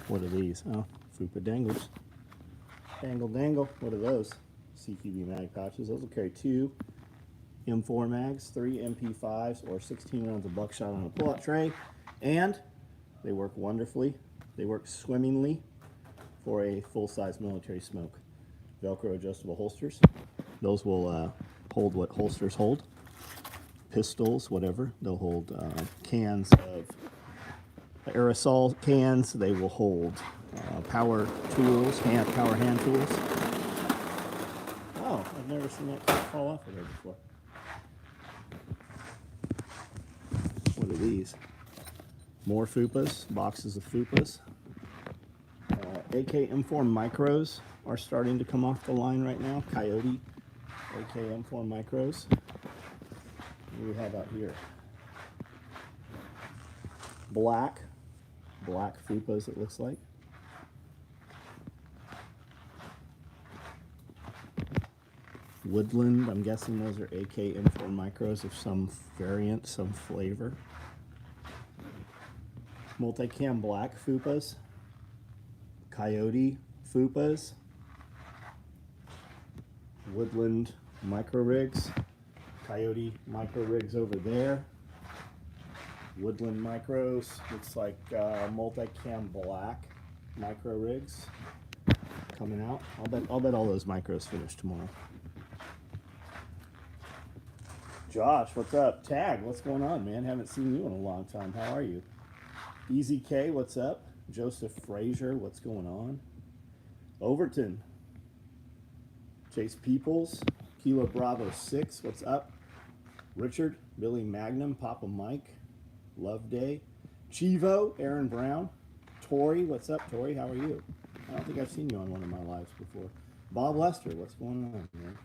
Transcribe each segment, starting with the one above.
What are these? Oh, Fupa dangles. Dangle, dangle. What are those? CQB mag pouches. Those will carry 2 M4 mags, 3 MP5s, or 16 rounds of buckshot on a pull-out tray. And they work wonderfully. They work swimmingly for a full-size military smoke. Velcro adjustable holsters. Those will hold what holsters hold. Pistols, whatever. They'll hold cans of aerosol cans. They will hold power tools, power hand tools. Oh, I've never seen that fall off of there before. What are these? More Fupas, boxes of Fupas. AK M4 micros are starting to come off the line right now. Coyote AK M4 micros. What do we have out here? Black Fupas, it looks like. Woodland, I'm guessing those are AK M4 micros of some variant, some flavor. Multicam black Fupas. Coyote Fupas. Woodland micro rigs. Coyote micro rigs over there. Woodland micros, looks like multicam black micro rigs coming out. I'll bet all those micros finish tomorrow. Josh, what's up? Tag, what's going on, man? Haven't seen you in a long time. How are you? Easy K, what's up? Joseph Frazier, what's going on? Overton. Chase Peoples, Kilo Bravo 6, what's up? Richard, Billy Magnum, Papa Mike, Love Day, Chivo, Aaron Brown, Tori, what's up, Tori? How are you? I don't think I've seen you on one of my lives before. Bob Lester, what's going on, man?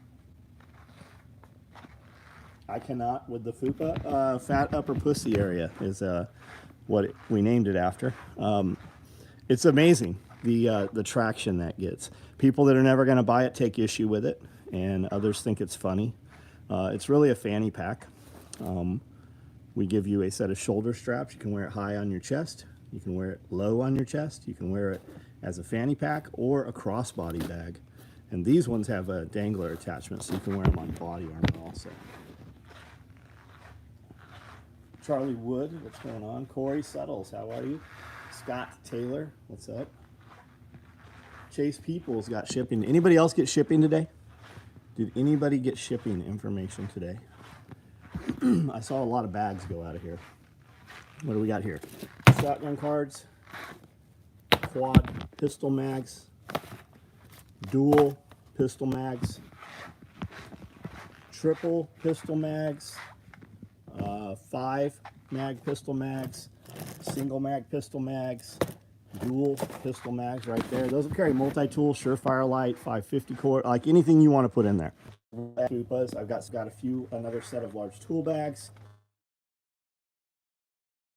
I cannot with the Fupa. Fat upper pussy area is what we named it after. It's amazing the traction that gets. People that are never going to buy it take issue with it, and others think it's funny. It's really a fanny pack. We give you a set of shoulder straps. You can wear it high on your chest. You can wear it low on your chest. You can wear it as a fanny pack or a crossbody bag. And these ones have a dangler attachment, so you can wear them on body armor also. Charlie Wood, what's going on? Corey Suttles, how are you? Scott Taylor, what's up? Chase Peoples got shipping. Anybody else get shipping today? Did anybody get shipping information today? I saw a lot of bags go out of here. What do we got here? Shotgun cards, quad pistol mags, dual pistol mags, triple pistol mags, 5 mag pistol mags, single mag pistol mags, dual pistol mags right there. Those will carry multi-tool, Surefire Light, 550 core, like anything you want to put in there. I've got another set of large tool bags.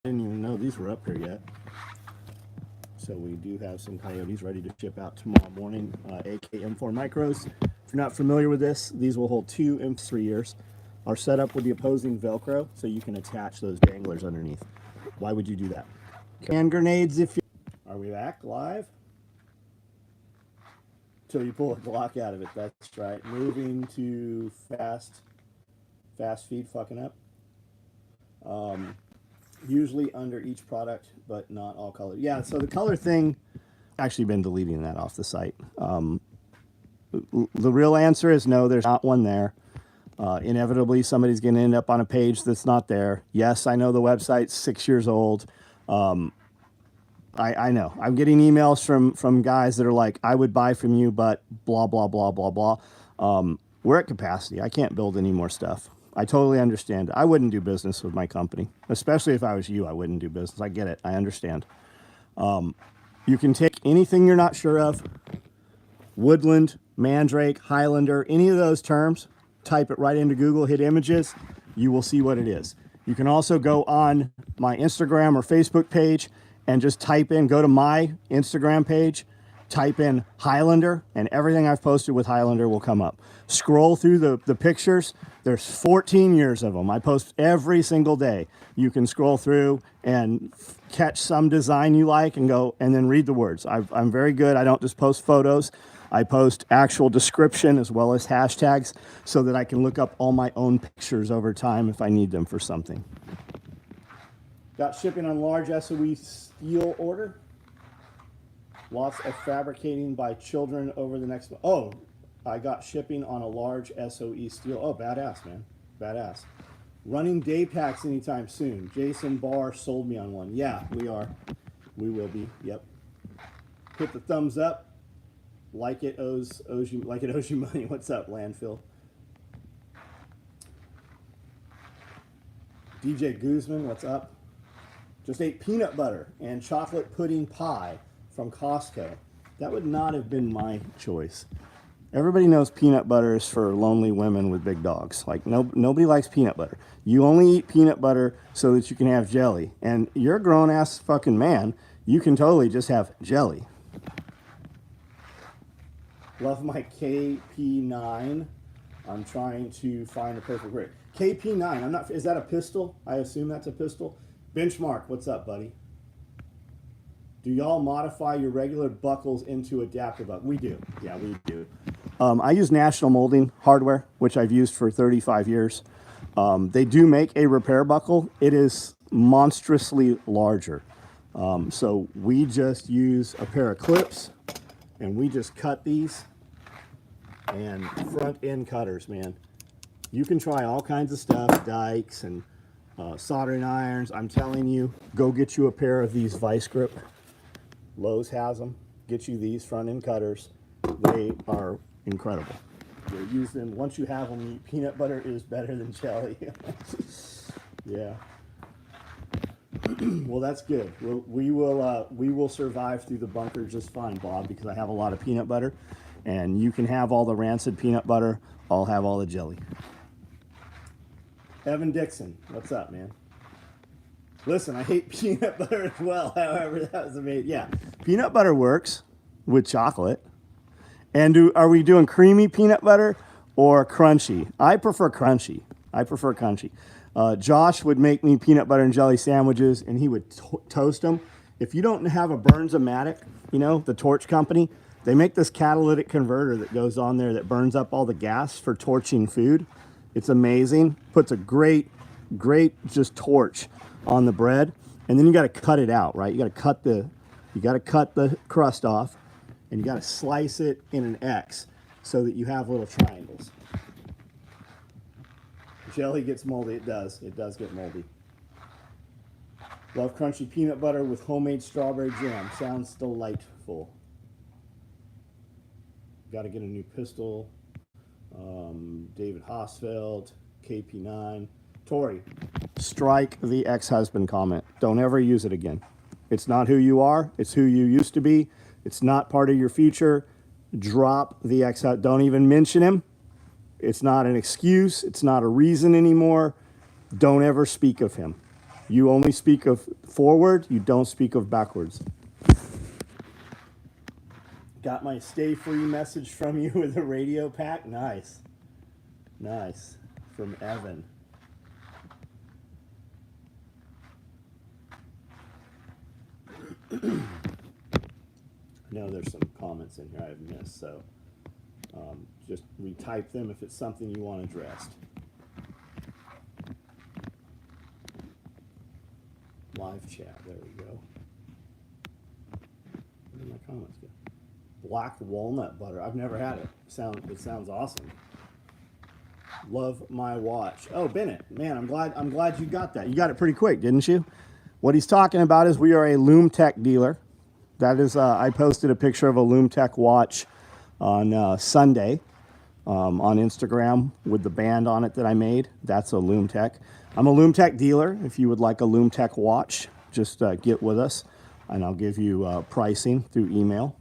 I didn't even know these were up here yet. So we do have some Coyotes ready to ship out tomorrow morning. AK M4 micros. If you're not familiar with this, these will hold 2 M3 years. Are set up with the opposing Velcro, so you can attach those danglers underneath. Why would you do that? Hand grenades if you... Are we back live? Till you pull a Glock out of it, that's right. Moving to fast feed fucking up. Usually under each product, but not all color. Yeah, so the color thing, actually been deleting that off the site. The real answer is no, there's not one there. Inevitably, somebody's going to end up on a page that's not there. Yes, I know the website's 6 years old. I know. I'm getting emails from guys that are like, I would buy from you, but blah, blah, blah, blah, blah. We're at capacity. I can't build any more stuff. I totally understand. I wouldn't do business with my company. Especially if I was you, I wouldn't do business. I get it. I understand. You can take anything you're not sure of, Woodland, Mandrake, Highlander, any of those terms, type it right into Google, hit images, you will see what it is. You can also go on my Instagram or Facebook page and just type in, go to my Instagram page, type in Highlander, and everything I've posted with Highlander will come up. Scroll through the pictures. There's 14 years of them. I post every single day. You can scroll through and catch some design you like and go and then read the words. I'm very good. I don't just post photos. I post actual description as well as hashtags so that I can look up all my own pictures over time if I need them for something. Got shipping on large SOE steel order. Lots of fabricating by children over the next. Oh, I got shipping on a large SOE steel. Oh, badass, man. Badass. Running day packs anytime soon. Jason Barr sold me on one. Yeah, we are. We will be. Yep. Hit the thumbs up. Like it owes you money. What's up, landfill? DJ Guzman, what's up? Just ate peanut butter and chocolate pudding pie from Costco. That would not have been my choice. Everybody knows peanut butter is for lonely women with big dogs. Like nobody likes peanut butter. You only eat peanut butter so that you can have jelly. And you're a grown ass fucking man. You can totally just have jelly. Love my KP9. I'm trying to find a perfect grade. KP9. I'm not. Is that a pistol? I assume that's a pistol. Benchmark. What's up, buddy? Do y'all modify your regular buckles into adaptive buckles? We do. Yeah, we do. I use National Molding hardware, which I've used for 35 years. They do make a repair buckle. It is monstrously larger. So we just use a pair of clips and we just cut these and front end cutters, man. You can try all kinds of stuff, dikes and soldering irons. I'm telling you, go get you a pair of these vice grip. Lowe's has them. Get you these front end cutters. They are incredible. You use them once you have them. Peanut butter is better than jelly. Yeah. Well, that's good. We will survive through the bunker just fine, Bob, because I have a lot of peanut butter, and you can have all the rancid peanut butter. I'll have all the jelly. Evan Dixon, what's up, man? Listen, I hate peanut butter as well. However, that was amazing. Yeah, peanut butter works with chocolate. And are we doing creamy peanut butter or crunchy? I prefer crunchy. Josh would make me peanut butter and jelly sandwiches, and he would toast them. If you don't have a Burns-O-Matic, you know, the torch company, they make this catalytic converter that goes on there that burns up all the gas for torching food. It's amazing. Puts a great just torch on the bread, and then you got to cut it out, right? You got to cut the crust off, and you got to slice it in an X so that you have little triangles. Jelly gets moldy. It does get moldy. Love crunchy peanut butter with homemade strawberry jam. Sounds delightful. Got to get a new pistol. David Hosfeld, KP9. Tori, strike the ex-husband comment. Don't ever use it again. It's not who you are. It's who you used to be. It's not part of your future. Drop the ex-husband. Don't even mention him. It's not an excuse. It's not a reason anymore. Don't ever speak of him. You only speak of forward. You don't speak of backwards. Got my stay free message from you with a radio pack. Nice. From Evan. I know there's some comments in here I've missed, so just retype them if it's something you want addressed. Live chat, there we go. Where did my comments go? Black walnut butter. I've never had it. It sounds awesome. Love my watch. Oh, Bennett, man, I'm glad you got that. You got it pretty quick, didn't you? What he's talking about is we are a LoomTech dealer. That is, I posted a picture of a LoomTech watch on Sunday on Instagram with the band on it that I made. That's a LoomTech. I'm a LoomTech dealer. If you would like a LoomTech watch, just get with us, and I'll give you pricing through email.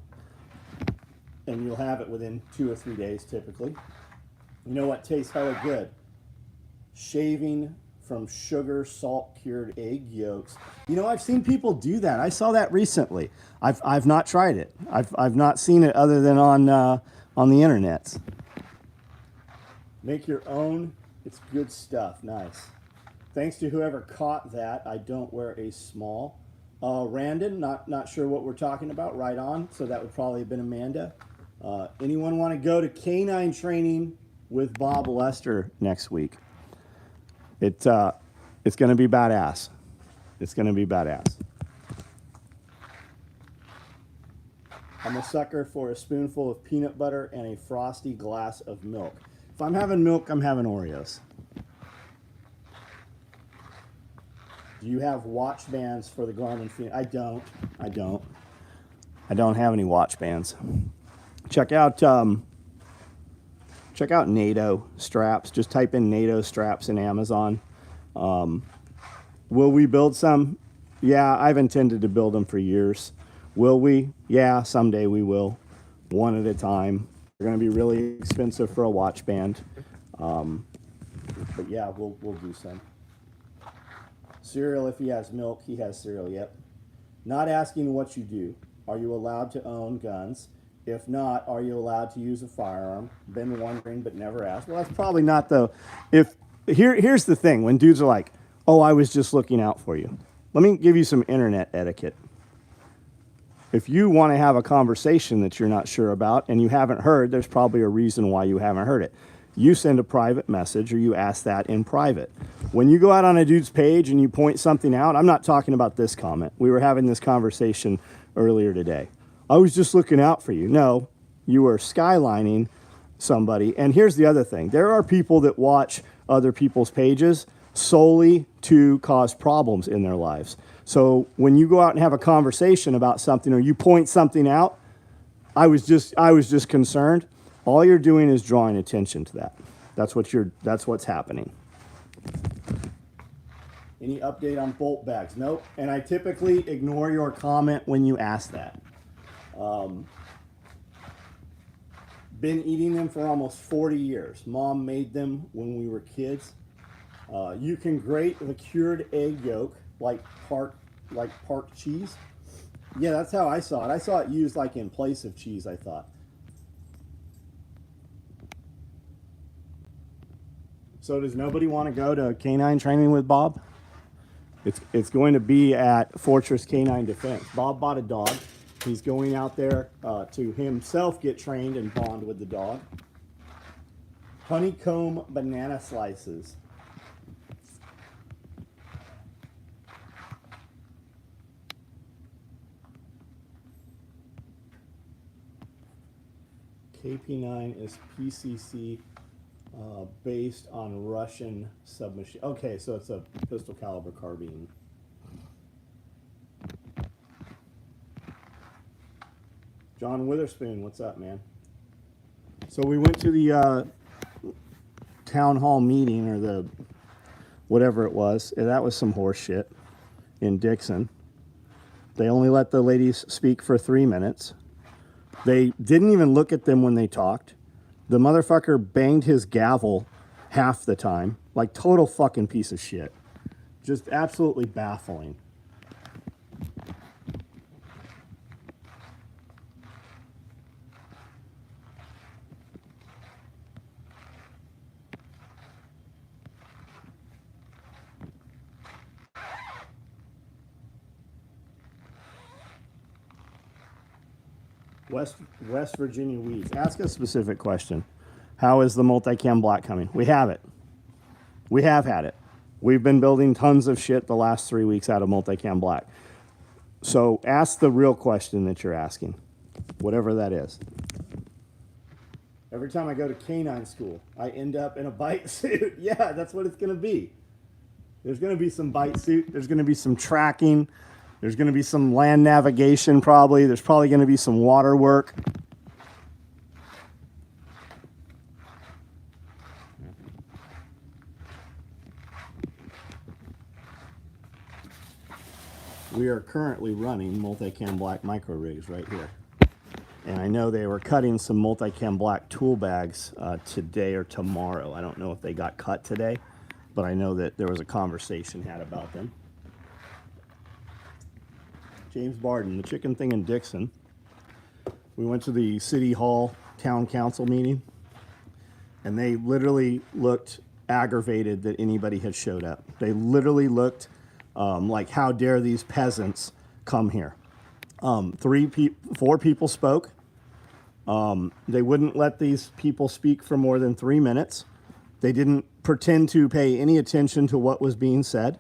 And you'll have it within 2 or 3 days, typically. You know what tastes hella good? Shaving from sugar salt cured egg yolks. You know, I've seen people do that. I saw that recently. I've not tried it. I've not seen it other than on the internet. Make your own. It's good stuff. Nice. Thanks to whoever caught that. I don't wear a small. Randon, not sure what we're talking about. Right on. So that would probably have been Amanda. Anyone want to go to canine training with Bob Lester next week? It's going to be badass. It's going to be badass. I'm a sucker for a spoonful of peanut butter and a frosty glass of milk. If I'm having milk, I'm having Oreos. Do you have watch bands for the Garmin Phoenix? I don't. I don't have any watch bands. Check out NATO straps. Just type in NATO straps in Amazon. Will we build some? Yeah, I've intended to build them for years. Will we? Yeah, someday we will. One at a time. They're going to be really expensive for a watch band. But yeah, we'll do some. Cereal, if he has milk, he has cereal, yep. Not asking what you do. Are you allowed to own guns? If not, are you allowed to use a firearm? Been wondering, but never asked. Well, that's probably not the... Here's the thing. When dudes are like, oh, I was just looking out for you. Let me give you some internet etiquette. If you want to have a conversation that you're not sure about and you haven't heard, there's probably a reason why you haven't heard it. You send a private message or you ask that in private. When you go out on a dude's page and you point something out, I'm not talking about this comment. We were having this conversation earlier today. I was just looking out for you. No, you were skylining somebody. And here's the other thing. There are people that watch other people's pages solely to cause problems in their lives. So when you go out and have a conversation about something or you point something out, I was just concerned. All you're doing is drawing attention to that. That's what's happening. Any update on bolt bags? Nope. And I typically ignore your comment when you ask that. Been eating them for almost 40 years. Mom made them when we were kids. You can grate the cured egg yolk like park cheese. Yeah, that's how I saw it. I saw it used like in place of cheese, I thought. So does nobody want to go to canine training with Bob? It's going to be at Fortress Canine Defense. Bob bought a dog. He's going out there to himself get trained and bond with the dog. Honeycomb banana slices. KP9 is PCC based on Russian submachine. Okay, so it's a pistol caliber carbine. John Witherspoon, what's up, man? So we went to the town hall meeting or the whatever it was. And that was some horse shit in Dixon. They only let the ladies speak for 3 minutes. They didn't even look at them when they talked. The motherfucker banged his gavel half the time. Like total fucking piece of shit. Just absolutely baffling. West Virginia weeds. Ask a specific question. How is the multicam black coming? We have it. We have had it. We've been building tons of shit the last 3 weeks out of multicam black. So ask the real question that you're asking, whatever that is. Every time I go to canine school, I end up in a bite suit. Yeah, that's what it's going to be. There's going to be some bite suit. There's going to be some tracking. There's going to be some land navigation probably. There's probably going to be some water work. We are currently running multicam black micro rigs right here. And I know they were cutting some multicam black tool bags today or tomorrow. I don't know if they got cut today, but I know that there was a conversation had about them. James Barden, the chicken thing in Dixon. We went to the City Hall Town Council meeting, and they literally looked aggravated that anybody had showed up. They literally looked like, how dare these peasants come here. Four people spoke. They wouldn't let these people speak for more than 3 minutes. They didn't pretend to pay any attention to what was being said.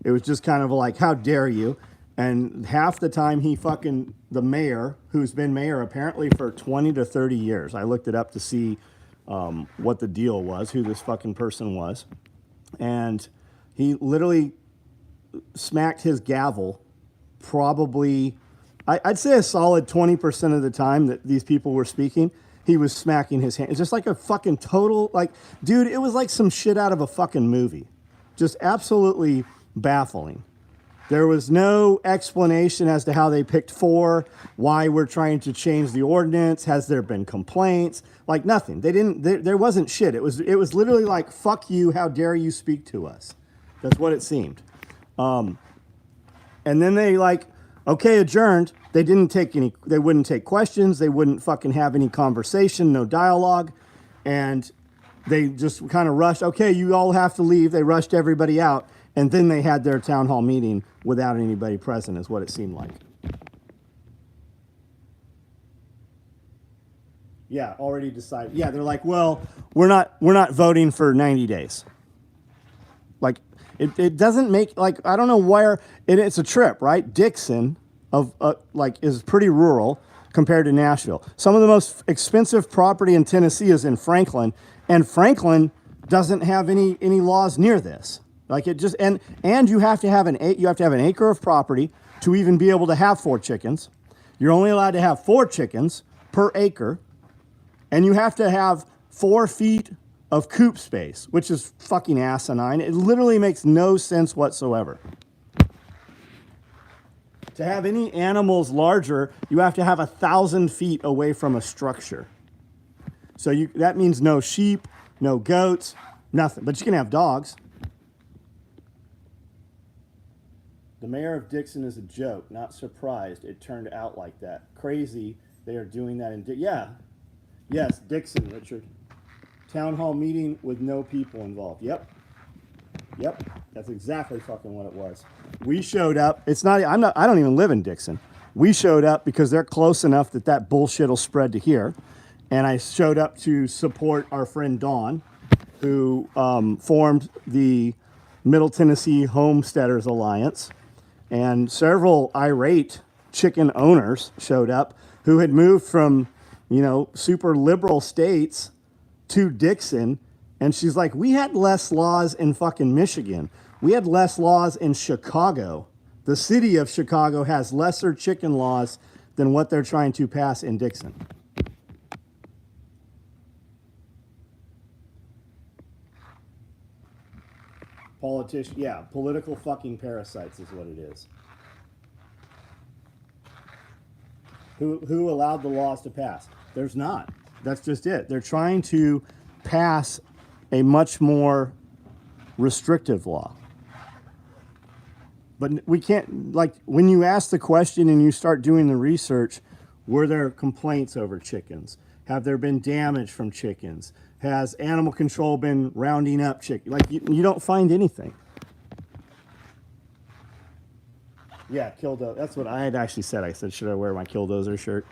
It was just kind of like, how dare you? And half the time the mayor, who's been mayor apparently for 20 to 30 years. I looked it up to see what the deal was, who this fucking person was. And he literally smacked his gavel probably, I'd say a solid 20% of the time that these people were speaking, he was smacking his hand. It's just like a fucking total, like, dude, it was like some shit out of a fucking movie. Just absolutely baffling. There was no explanation as to how they picked four, why we're trying to change the ordinance, has there been complaints, like nothing. There wasn't shit. It was literally like, fuck you, how dare you speak to us. That's what it seemed. And then they like, okay, adjourned. They wouldn't take questions. They wouldn't fucking have any conversation, no dialogue. And they just kind of rushed, okay, you all have to leave. They rushed everybody out. And then they had their town hall meeting without anybody present, is what it seemed like. Yeah, already decided. Yeah, they're like, well, we're not voting for 90 days. Like, it doesn't make, like, I don't know where, it's a trip, right? Dixon is pretty rural compared to Nashville. Some of the most expensive property in Tennessee is in Franklin, and Franklin doesn't have any laws near this. Like it just, and you have to have an acre of property to even be able to have 4 chickens. You're only allowed to have 4 chickens per acre, and you have to have 4 feet of coop space, which is fucking asinine. It literally makes no sense whatsoever. To have any animals larger, you have to have 1,000 feet away from a structure. So that means no sheep, no goats, nothing. But you can have dogs. The mayor of Dixon is a joke. Not surprised it turned out like that. Crazy they are doing that in yeah. Yes, Dixon, Richard. Town hall meeting with no people involved. Yep. That's exactly fucking what it was. We showed up. I don't even live in Dixon. We showed up because they're close enough that bullshit will spread to here. And I showed up to support our friend Dawn, who formed the Middle Tennessee Homesteaders Alliance. And several irate chicken owners showed up who had moved from, super liberal states to Dixon. And she's like, we had less laws in fucking Michigan. We had less laws in Chicago. The city of Chicago has lesser chicken laws than what they're trying to pass in Dixon. Political fucking parasites is what it is. Who allowed the laws to pass? There's not. That's just it. They're trying to pass a much more restrictive law. But we can't, like, when you ask the question and you start doing the research, were there complaints over chickens? Have there been damage from chickens? Has animal control been rounding up chickens? Like, you don't find anything. Yeah, Killdozer. That's what I had actually said. I said, should I wear my Killdozer shirt?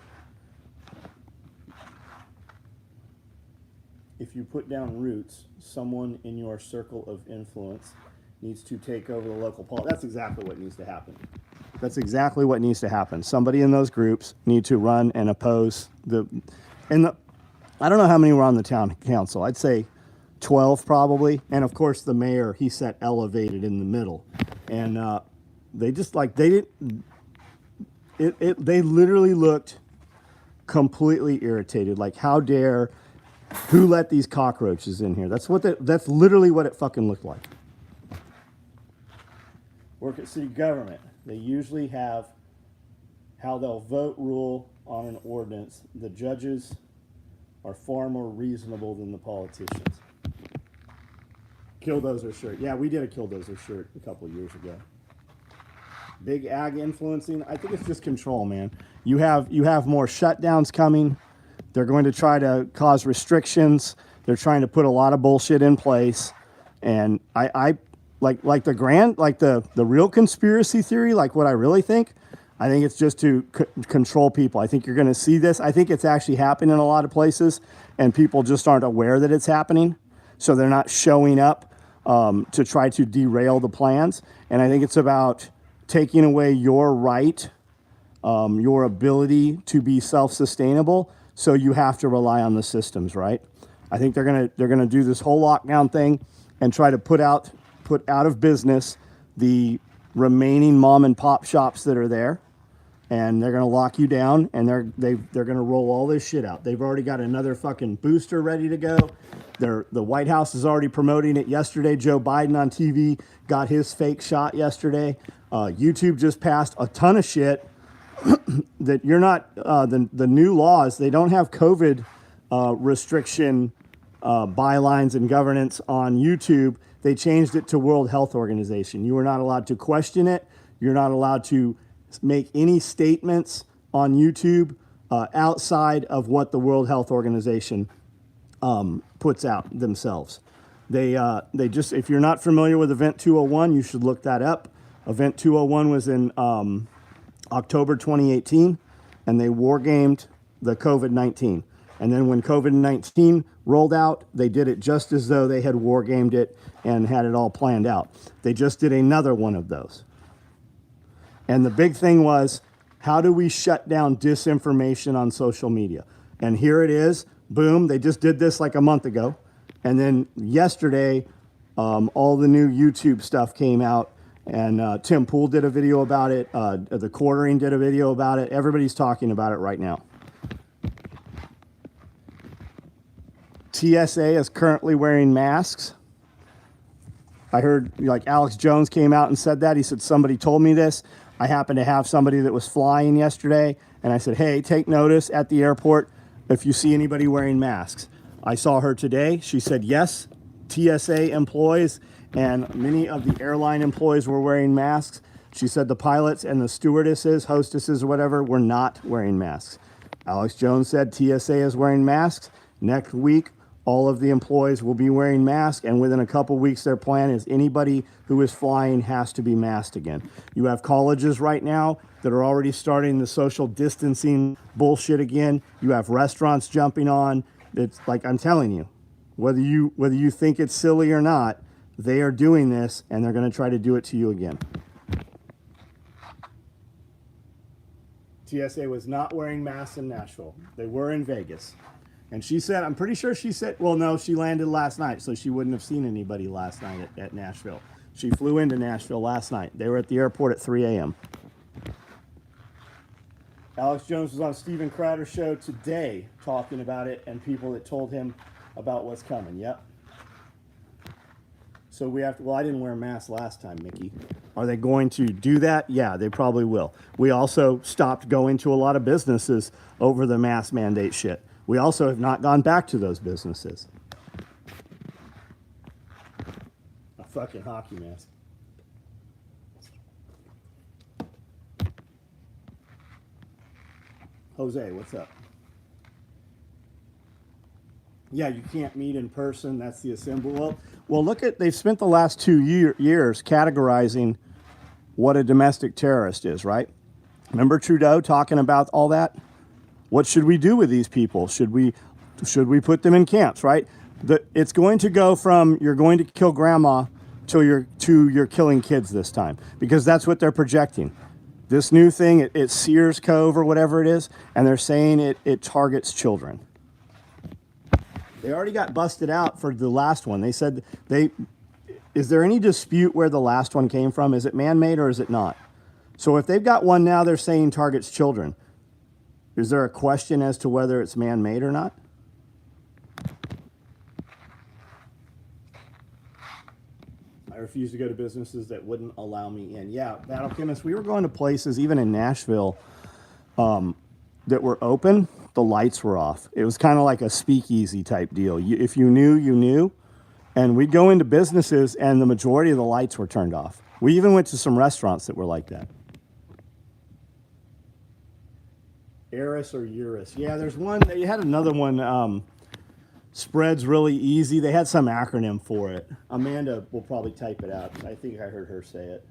If you put down roots, someone in your circle of influence needs to take over the local politics. That's exactly what needs to happen. That's exactly what needs to happen. Somebody in those groups need to run and oppose I don't know how many were on the town council. I'd say 12 probably. And of course the mayor, he sat elevated in the middle. And they just like, they literally looked completely irritated. Like, how dare, who let these cockroaches in here? That's literally what it fucking looked like. Work at city government. They usually have how they'll vote rule on an ordinance. The judges are far more reasonable than the politicians. Killdozer shirt. Yeah, we did a Killdozer shirt a couple years ago. Big ag influencing. I think it's just control, man. You have more shutdowns coming. They're going to try to cause restrictions. They're trying to put a lot of bullshit in place. And I like the real conspiracy theory, like what I really think, I think it's just to control people. I think you're going to see this. I think it's actually happening in a lot of places, and people just aren't aware that it's happening. So they're not showing up to try to derail the plans. And I think it's about taking away your right, your ability to be self-sustainable. So you have to rely on the systems, right? I think they're gonna do this whole lockdown thing and try to put out of business the remaining mom and pop shops that are there, and they're gonna lock you down, and they're gonna roll all this shit out. They've already got another fucking booster ready to go. The White House is already promoting it. Yesterday, Joe Biden on TV got his fake shot yesterday. YouTube just passed a ton of shit that you're not, the new laws, they don't have COVID restriction bylines and governance on YouTube. They changed it to World Health Organization. You are not allowed to question it. You're not allowed to make any statements on YouTube outside of what the World Health Organization puts out themselves. They just, if you're not familiar with Event 201, you should look that up. Event 201 was in October 2018, and they wargamed the COVID-19. And then when COVID-19 rolled out, they did it just as though they had wargamed it and had it all planned out. They just did another one of those. And the big thing was, how do we shut down disinformation on social media? And here it is, boom, they just did this like a month ago. And then yesterday, all the new YouTube stuff came out, and Tim Pool did a video about it. The Quartering did a video about it. Everybody's talking about it right now. TSA is currently wearing masks. I heard, like, Alex Jones came out and said that. He said, somebody told me this. I happened to have somebody that was flying yesterday, and I said, hey, take notice at the airport if you see anybody wearing masks. I saw her today. She said, yes, TSA employees and many of the airline employees were wearing masks. She said the pilots and the stewardesses, hostesses, or whatever, were not wearing masks. Alex Jones said TSA is wearing masks. Next week, all of the employees will be wearing masks, and within a couple weeks, their plan is anybody who is flying has to be masked again. You have colleges right now that are already starting the social distancing bullshit again. You have restaurants jumping on. It's like, I'm telling you, whether you think it's silly or not, they are doing this, and they're going to try to do it to you again. TSA was not wearing masks in Nashville. They were in Vegas. And she said, I'm pretty sure she said, well, no, she landed last night, so she wouldn't have seen anybody last night at Nashville. She flew into Nashville last night. They were at the airport at 3 a.m. Alex Jones was on Steven Crowder's show today talking about it and people that told him about what's coming. Yep. So we have to, well, I didn't wear a mask last time, Mickey. Are they going to do that? Yeah, they probably will. We also stopped going to a lot of businesses over the mask mandate shit. We also have not gone back to those businesses. A fucking hockey mask. Jose, what's up? Yeah, you can't meet in person. That's the assembly. Well, look at, they've spent the last 2 years categorizing what a domestic terrorist is, right? Remember Trudeau talking about all that? What should we do with these people? Should we put them in camps, right? It's going to go from you're going to kill grandma to you're killing kids this time, because that's what they're projecting. This new thing, it's Sears Cove or whatever it is, and they're saying it targets children. They already got busted out for the last one. They said is there any dispute where the last one came from? Is it man-made or is it not? So if they've got one now they're saying targets children, is there a question as to whether it's man-made or not? I refuse to go to businesses that wouldn't allow me in. Yeah, Battle Chemist, we were going to places, even in Nashville, that were open, the lights were off. It was kind of like a speakeasy type deal. If you knew, you knew. And we'd go into businesses, and the majority of the lights were turned off. We even went to some restaurants that were like that. Eris or Eurus. Yeah, there's one. They had another one. Spreads really easy. They had some acronym for it. Amanda will probably type it out. I think I heard her say it.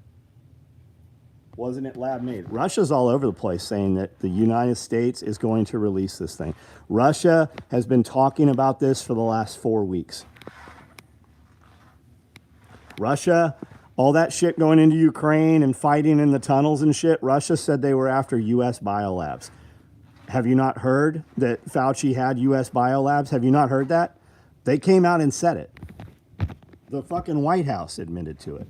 Wasn't it lab made? Russia's all over the place saying that the United States is going to release this thing. Russia has been talking about this for the last 4 weeks. Russia, all that shit going into Ukraine and fighting in the tunnels and shit, Russia said they were after U.S. biolabs. Have you not heard that Fauci had U.S. biolabs? Have you not heard that? They came out and said it. The fucking White House admitted to it.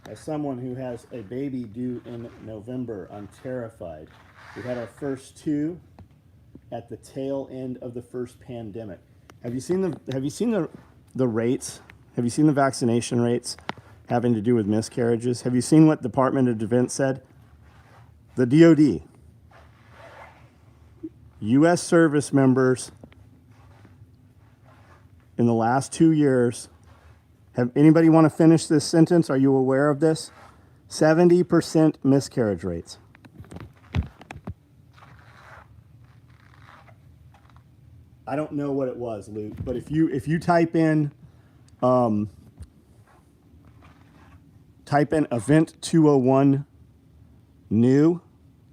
As someone who has a baby due in November, I'm terrified. We had our first two at the tail end of the first pandemic. Have you seen the rates? Have you seen the vaccination rates having to do with miscarriages? Have you seen what Department of Defense said? The DOD, U.S. service members in the last 2 years. Have anybody want to finish this sentence? Are you aware of this? 70% miscarriage rates. I don't know what it was, Luke, but if you type in event 201 new,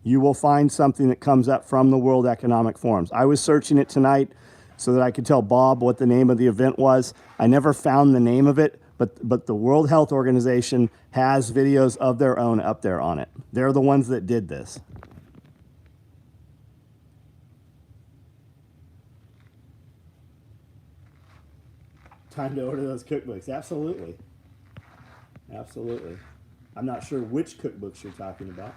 you will find something that comes up from the World Economic Forums. I was searching it tonight so that I could tell Bob what the name of the event was. I never found the name of it, but the World Health Organization has videos of their own up there on it. They're the ones that did this. Time to order those cookbooks. Absolutely. Absolutely. I'm not sure which cookbooks you're talking about.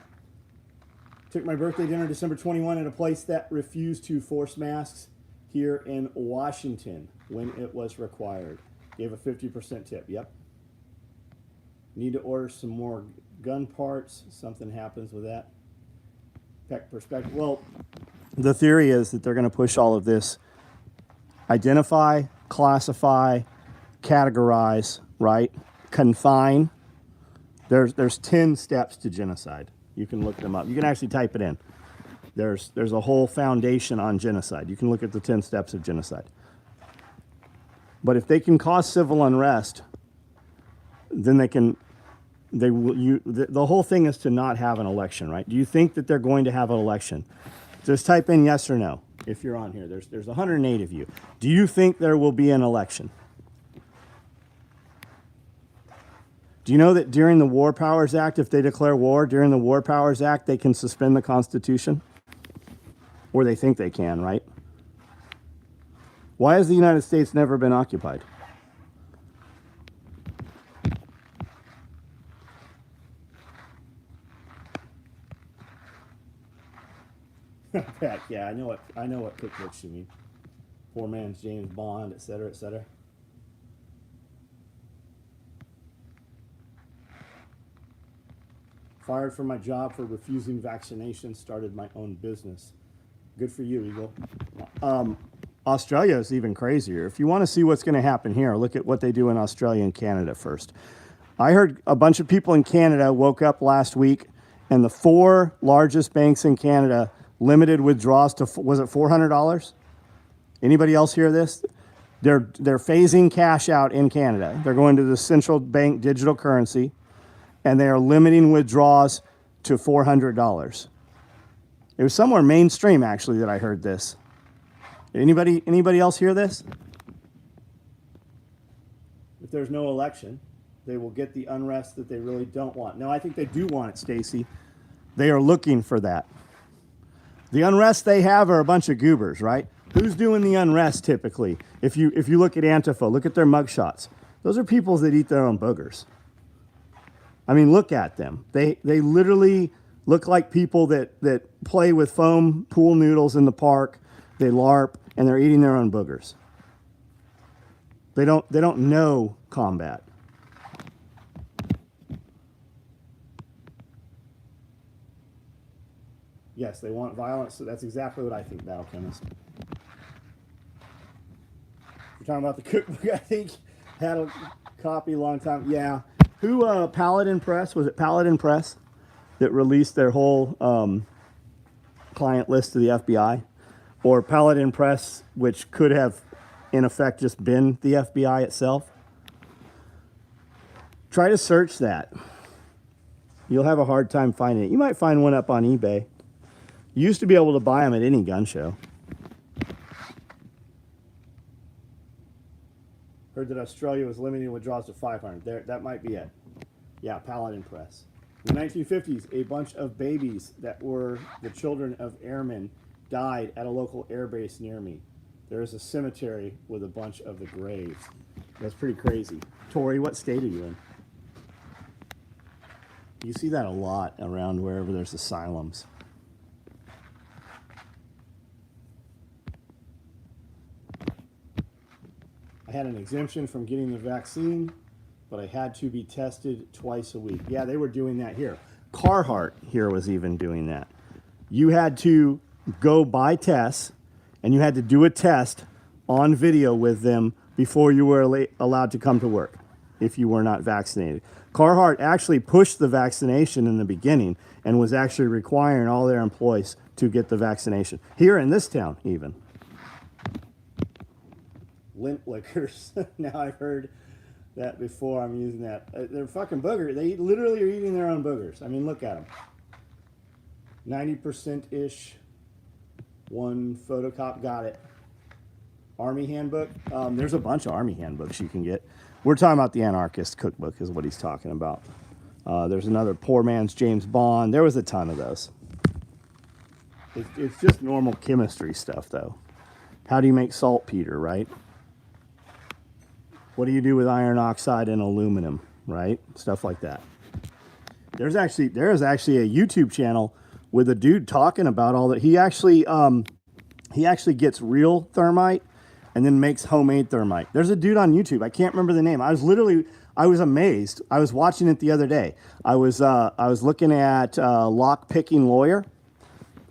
Took my birthday dinner December 21 at a place that refused to force masks here in Washington when it was required. Gave a 50% tip. Yep. Need to order some more gun parts. Something happens with that. Perspective. Well, the theory is that they're going to push all of this. Identify, classify, categorize, right? Confine. There's 10 steps to genocide. You can look them up. You can actually type it in. There's a whole foundation on genocide. You can look at the 10 steps of genocide. But if they can cause civil unrest, then the whole thing is to not have an election, right? Do you think that they're going to have an election? Just type in yes or no if you're on here. There's 108 of you. Do you think there will be an election? Do you know that during the War Powers Act, if they declare war during the War Powers Act, they can suspend the Constitution? Or they think they can, right? Why has the United States never been occupied? Heck, yeah, I know what cookbooks you mean. Poor man's James Bond, et cetera, et cetera. Fired from my job for refusing vaccination, started my own business. Good for you, Eagle. Australia is even crazier. If you want to see what's going to happen here, look at what they do in Australia and Canada first. I heard a bunch of people in Canada woke up last week, and the 4 largest banks in Canada limited withdrawals to, was it $400? Anybody else hear this? They're phasing cash out in Canada. They're going to the central bank digital currency, and they are limiting withdrawals to $400. It was somewhere mainstream, actually, that I heard this. Anybody else hear this? If there's no election, they will get the unrest that they really don't want. No, I think they do want it, Stacy. They are looking for that. The unrest they have are a bunch of goobers, right? Who's doing the unrest typically? If you look at Antifa, look at their mugshots. Those are people that eat their own boogers. I mean, look at them. They literally look like people that play with foam pool noodles in the park. They LARP, and they're eating their own boogers. They don't know combat. Yes, they want violence, so that's exactly what I think, Battle Chemist. You're talking about the cookbook, I think, had a copy a long time. Yeah. Who, Paladin Press, was it Paladin Press that released their whole client list to the FBI? Or Paladin Press, which could have, in effect, just been the FBI itself? Try to search that. You'll have a hard time finding it. You might find one up on eBay. You used to be able to buy them at any gun show. Heard that Australia was limiting withdrawals to 500. There, that might be it. Yeah, Paladin Press. In the 1950s, a bunch of babies that were the children of airmen died at a local air base near me. There is a cemetery with a bunch of the graves. That's pretty crazy. Tori, what state are you in? You see that a lot around wherever there's asylums. I had an exemption from getting the vaccine, but I had to be tested twice a week. Yeah, they were doing that here. Carhartt here was even doing that. You had to go buy tests, and you had to do a test on video with them before you were allowed to come to work if you were not vaccinated. Carhartt actually pushed the vaccination in the beginning and was actually requiring all their employees to get the vaccination. Here in this town, even. Lint lickers. Now I've heard that before. I'm using that. They're fucking boogers. They literally are eating their own boogers. I mean, look at them. 90%-ish. One photocop. Got it. Army handbook. There's a bunch of Army handbooks you can get. We're talking about the Anarchist Cookbook is what he's talking about. There's another Poor Man's James Bond. There was a ton of those. It's just normal chemistry stuff, though. How do you make saltpeter, right? What do you do with iron oxide and aluminum, right? Stuff like that. There is actually a YouTube channel with a dude talking about all that. He actually gets real thermite and then makes homemade thermite. There's a dude on YouTube. I can't remember the name. I was amazed. I was watching it the other day. I was looking at Lock Picking Lawyer,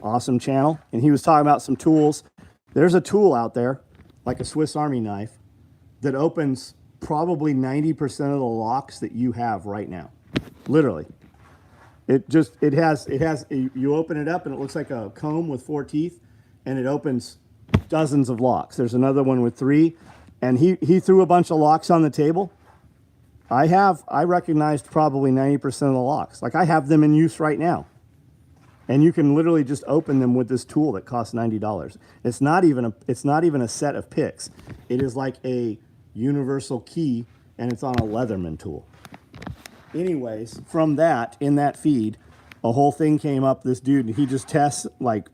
awesome channel, and he was talking about some tools. There's a tool out there, like a Swiss Army knife, that opens probably 90% of the locks that you have right now. Literally. You open it up and it looks like a comb with 4 teeth, and it opens dozens of locks. There's another one with 3, and he threw a bunch of locks on the table. I recognized probably 90% of the locks. Like, I have them in use right now. And you can literally just open them with this tool that costs $90. It's not even a set of picks. It is like a universal key, and it's on a Leatherman tool. Anyways, from that, in that feed, a whole thing came up. This dude, and he just tests like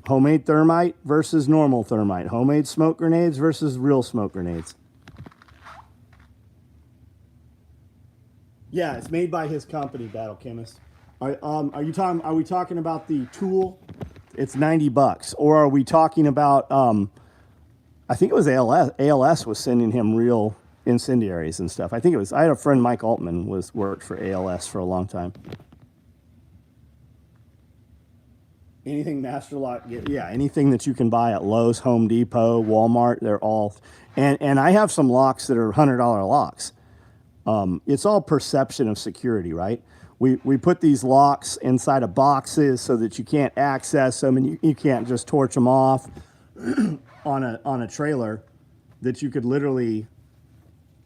homemade thermite versus normal thermite, homemade smoke grenades versus real smoke grenades. Yeah, it's made by his company, Battle Chemist. Are we talking about the tool? It's $90, or are we talking about? I think it was ALS. ALS was sending him real incendiaries and stuff. I think it was. I had a friend, Mike Altman, worked for ALS for a long time. Anything Master Lock, yeah, anything that you can buy at Lowe's, Home Depot, Walmart, they're all. And I have some locks that are $100 locks. It's all perception of security, right? We put these locks inside of boxes so that you can't access them, and you can't just torch them off on a trailer, that you could literally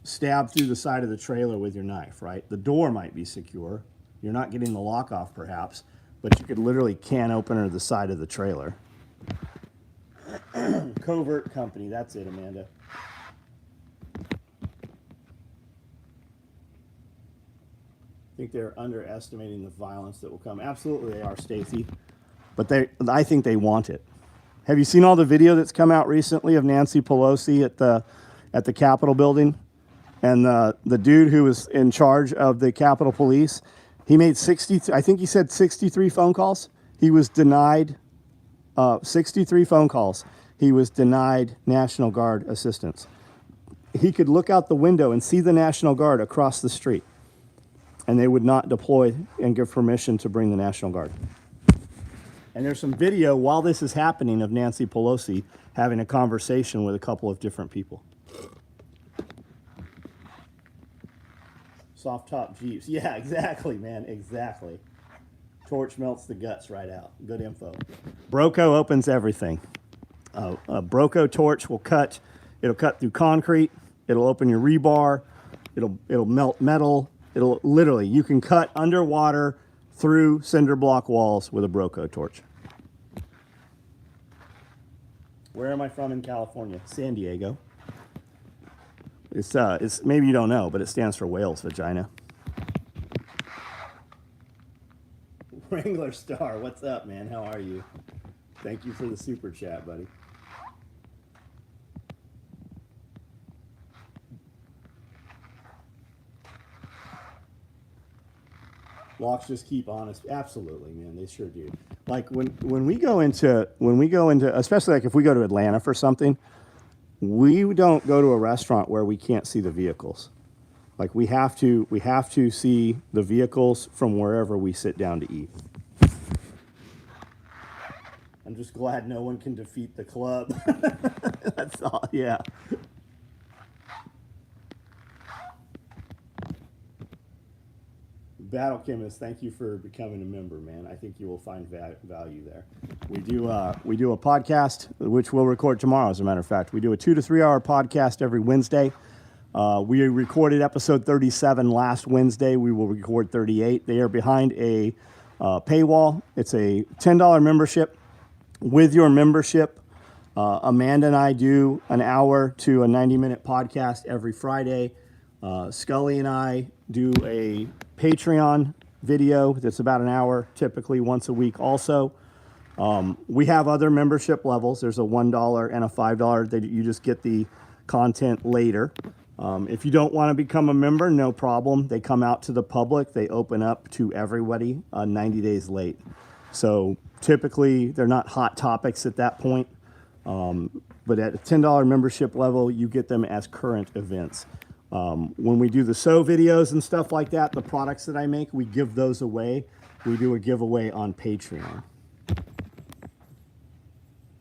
stab through the side of the trailer with your knife, right? The door might be secure. You're not getting the lock off perhaps, but you could literally can opener the side of the trailer. Covert Company, that's it, Amanda. I think they're underestimating the violence that will come. Absolutely they are, Stacy. But I think they want it. Have you seen all the video that's come out recently of Nancy Pelosi at the Capitol building? And the dude who was in charge of the Capitol Police, he made 63 phone calls. He was denied 63 phone calls. He was denied National Guard assistance. He could look out the window and see the National Guard across the street, and they would not deploy and give permission to bring the National Guard. And there's some video while this is happening of Nancy Pelosi having a conversation with a couple of different people. Soft top Jeeps. Yeah, exactly, man, exactly. Torch melts the guts right out. Good info. Broco opens everything. A Broco torch will cut. It'll cut through concrete. It'll open your rebar. It'll melt metal. It'll literally, you can cut underwater through cinder block walls with a Broco torch. Where am I from in California? San Diego. It's maybe you don't know, but it stands for whale's vagina. Wrangler Star, what's up, man? How are you? Thank you for the super chat, buddy. Locks just keep honest. Absolutely, man. They sure do. Like when we go into especially like if we go to Atlanta for something, we don't go to a restaurant where we can't see the vehicles. Like we have to see the vehicles from wherever we sit down to eat. I'm just glad no one can defeat the club. That's all. Yeah. Battle Chemist, thank you for becoming a member, man. I think you will find value there. We do a podcast, which we'll record tomorrow, as a matter of fact. We do a 2 to 3 hour podcast every Wednesday. We recorded episode 37 last Wednesday. We will record 38. They are behind a paywall. It's a $10 membership. With your membership, Amanda and I do an hour to a 90-minute podcast every Friday. Scully and I do a Patreon video that's about an hour, typically once a week also. We have other membership levels. There's a $1 and a $5 that you just get the content later. If you don't want to become a member, no problem. They come out to the public. They open up to everybody 90 days late. So typically they're not hot topics at that point. But at a $10 membership level, you get them as current events. When we do the sew videos and stuff like that, the products that I make, we give those away. We do a giveaway on Patreon.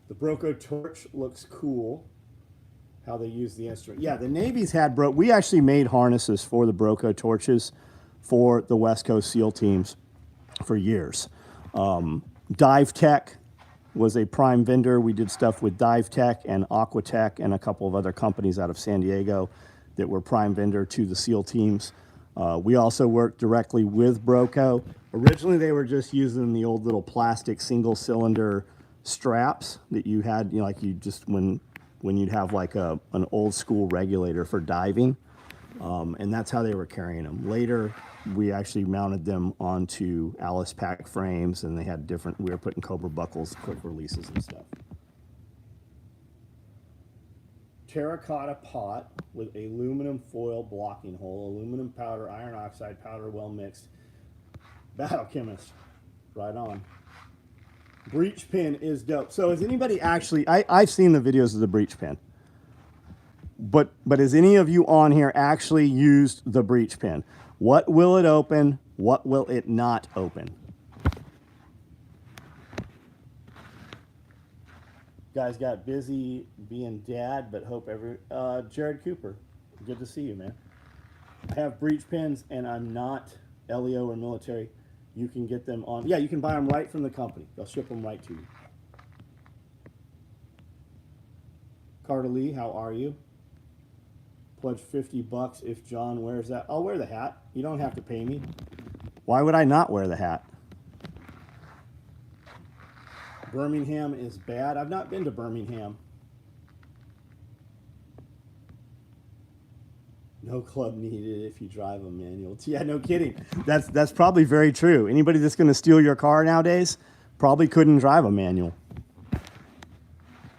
The Broco torch looks cool. How they use the instrument. Yeah, the Navy's had we actually made harnesses for the Broco torches for the West Coast SEAL teams for years. Dive Tech was a prime vendor. We did stuff with Dive Tech and Aquatech and a couple of other companies out of San Diego that were prime vendor to the SEAL teams. We also worked directly with Broco. Originally, they were just using the old little plastic single cylinder straps that you had, like you just when you'd have like an old school regulator for diving. And that's how they were carrying them. Later, we actually mounted them onto Alice Pack frames, and they had we were putting Cobra buckles, quick releases and stuff. Terracotta pot with aluminum foil blocking hole, aluminum powder, iron oxide powder, well mixed. Battle Chemist, right on. Breech pin is dope. So has anybody actually, I've seen the videos of the breech pin, but has any of you on here actually used the breech pin? What will it open? What will it not open? Guys got busy being dad, but hope Jared Cooper, good to see you, man. I have breech pins, and I'm not LEO or military. You can get them on, you can buy them right from the company. They'll ship them right to you. Carter Lee, how are you? Pledge $50 if John wears that. I'll wear the hat. You don't have to pay me. Why would I not wear the hat? Birmingham is bad. I've not been to Birmingham. No club needed if you drive a manual. Yeah, no kidding. That's probably very true. Anybody that's going to steal your car nowadays probably couldn't drive a manual.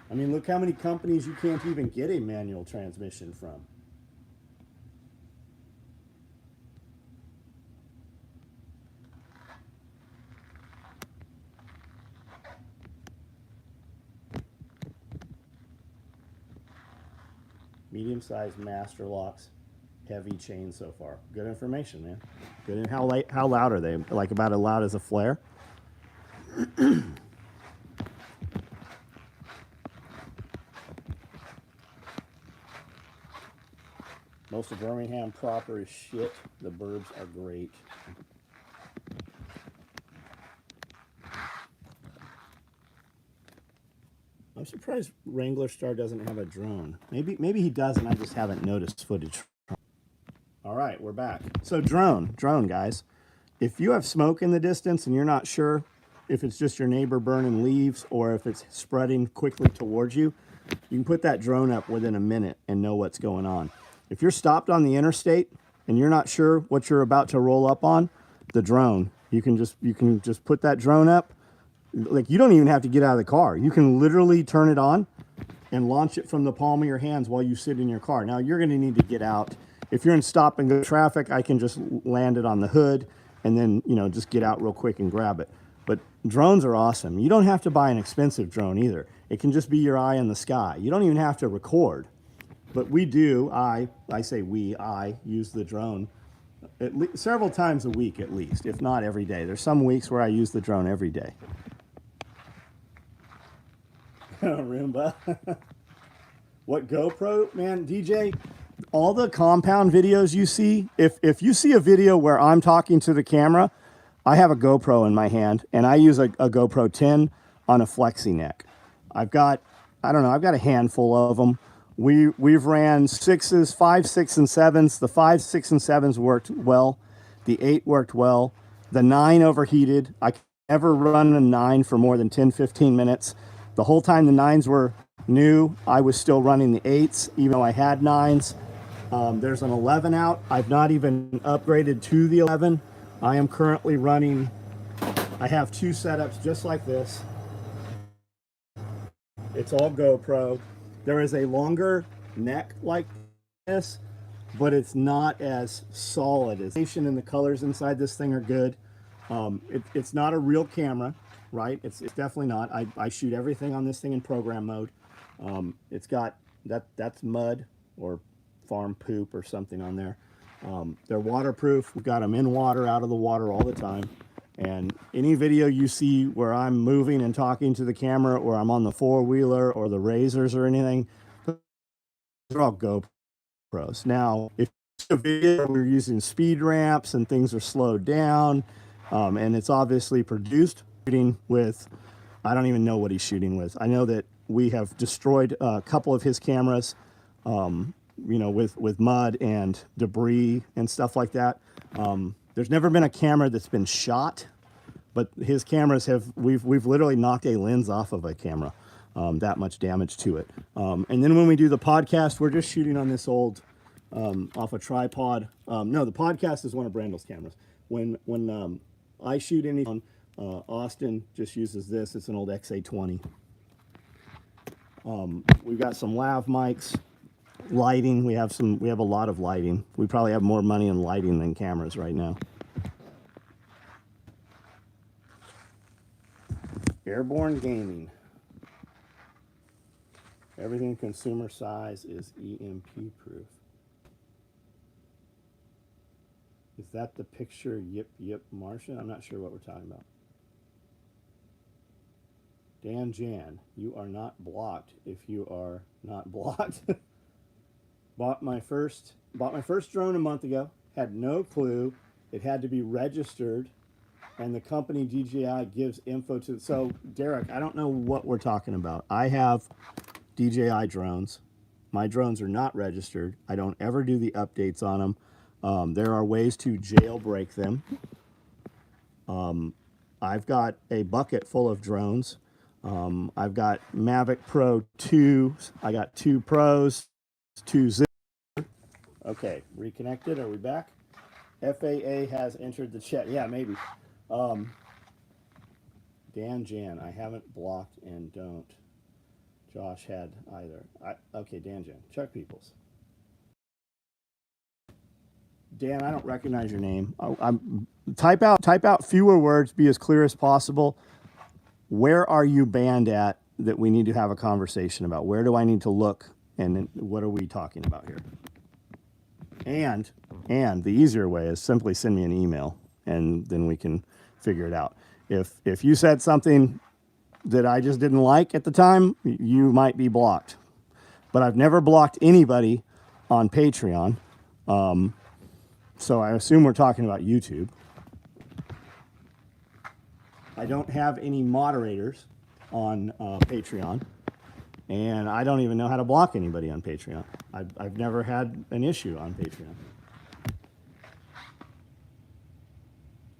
I mean, look how many companies you can't even get a manual transmission from. Medium-sized master locks, heavy chain so far. Good information, man. Good. And how loud are they? Like about as loud as a flare? Most of Birmingham proper is shit. The burbs are great. I'm surprised Wrangler Star doesn't have a drone. Maybe he does, and I just haven't noticed footage. All right, we're back. So drone, guys. if you have smoke in the distance and you're not sure if it's just your neighbor burning leaves or if it's spreading quickly towards you, you can put that drone up within a minute and know what's going on. If you're stopped on the interstate and you're not sure what you're about to roll up on, the drone, you can just put that drone up. Like, you don't even have to get out of the car. You can literally turn it on and launch it from the palm of your hands while you sit in your car. Now, you're going to need to get out. If you're in stop and go traffic, I can just land it on the hood and then, you know, just get out real quick and grab it. But drones are awesome. You don't have to buy an expensive drone either. It can just be your eye in the sky. You don't even have to record. But we do, I use the drone several times a week at least, if not every day. There's some weeks where I use the drone every day. Roomba. What GoPro? Man, DJ, all the compound videos you see, if you see a video where I'm talking to the camera, I have a GoPro in my hand, and I use a GoPro 10 on a flexi neck. I've got a handful of them. We've ran 6s, 5, 6, and 7s. The 5, 6, and 7s worked well. The 8 worked well. The 9 overheated. I can never run a 9 for more than 10, 15 minutes. The whole time the 9s were new, I was still running the 8s, even though I had 9s. There's an 11 out. I've not even upgraded to the 11. I am currently running, I have 2 setups just like this. It's all GoPro. There is a longer neck like this, but it's not as solid as and the colors inside this thing are good. It's not a real camera, right? It's definitely not. I shoot everything on this thing in program mode. It's got that's mud or farm poop or something on there. They're waterproof. We've got them in water, out of the water all the time. And any video you see where I'm moving and talking to the camera, or I'm on the 4-wheeler or the razors or anything, they're all GoPros. Now, if it's a video where we're using speed ramps and things are slowed down, and it's obviously produced shooting with, I don't even know what he's shooting with. I know that we have destroyed a couple of his cameras, you know, with mud and debris and stuff like that. There's never been a camera that's been shot, but his cameras have, we've literally knocked a lens off of a camera, that much damage to it. And then when we do the podcast, we're just shooting on this old, off a tripod. No, the podcast is one of Brandle's cameras. When I shoot anything, Austin just uses this. It's an old XA20. We've got some lav mics. Lighting, we have a lot of lighting. We probably have more money in lighting than cameras right now. Airborne gaming. Everything consumer size is EMP proof. Is that the picture? Yip Martian? I'm not sure what we're talking about. Dan Jan, you are not blocked if you are not blocked. Bought my first drone a month ago. Had no clue it had to be registered, and the company DJI gives info to. So Derek, I don't know what we're talking about. I have DJI drones. My drones are not registered. I don't ever do the updates on them. There are ways to jailbreak them. I've got a bucket full of drones. I've got Mavic Pro 2s. I got 2 Pros, 2 Zip. Okay, reconnected. Are we back? FAA has entered the chat. Yeah, maybe. Dan Jan, I haven't blocked and don't. Josh had either. Okay, Dan Jan. Chuck Peoples. Dan, I don't recognize your name. Type out fewer words. Be as clear as possible. Where are you banned at that we need to have a conversation about? Where do I need to look? And what are we talking about here? And the easier way is simply send me an email, and then we can figure it out. If you said something that I just didn't like at the time, you might be blocked. But I've never blocked anybody on Patreon, so I assume we're talking about YouTube. I don't have any moderators on Patreon. And I don't even know how to block anybody on Patreon. I've never had an issue on Patreon.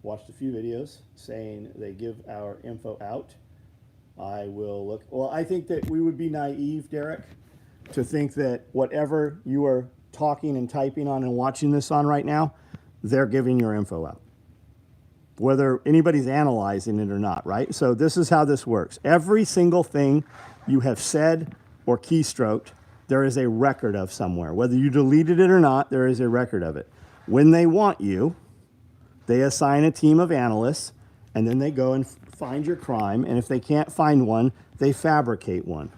watched a few videos saying they give our info out. I will look. Well, I think that we would be naive, Derek, to think that whatever you are talking and typing on and watching this on right now, they're giving your info out, whether anybody's analyzing it or not, right? So this is how this works. Every single thing you have said or keystroked, there is a record of somewhere. Whether you deleted it or not, there is a record of it. When they want you, they assign a team of analysts, and then they go and find your crime, and if they can't find one, they fabricate one.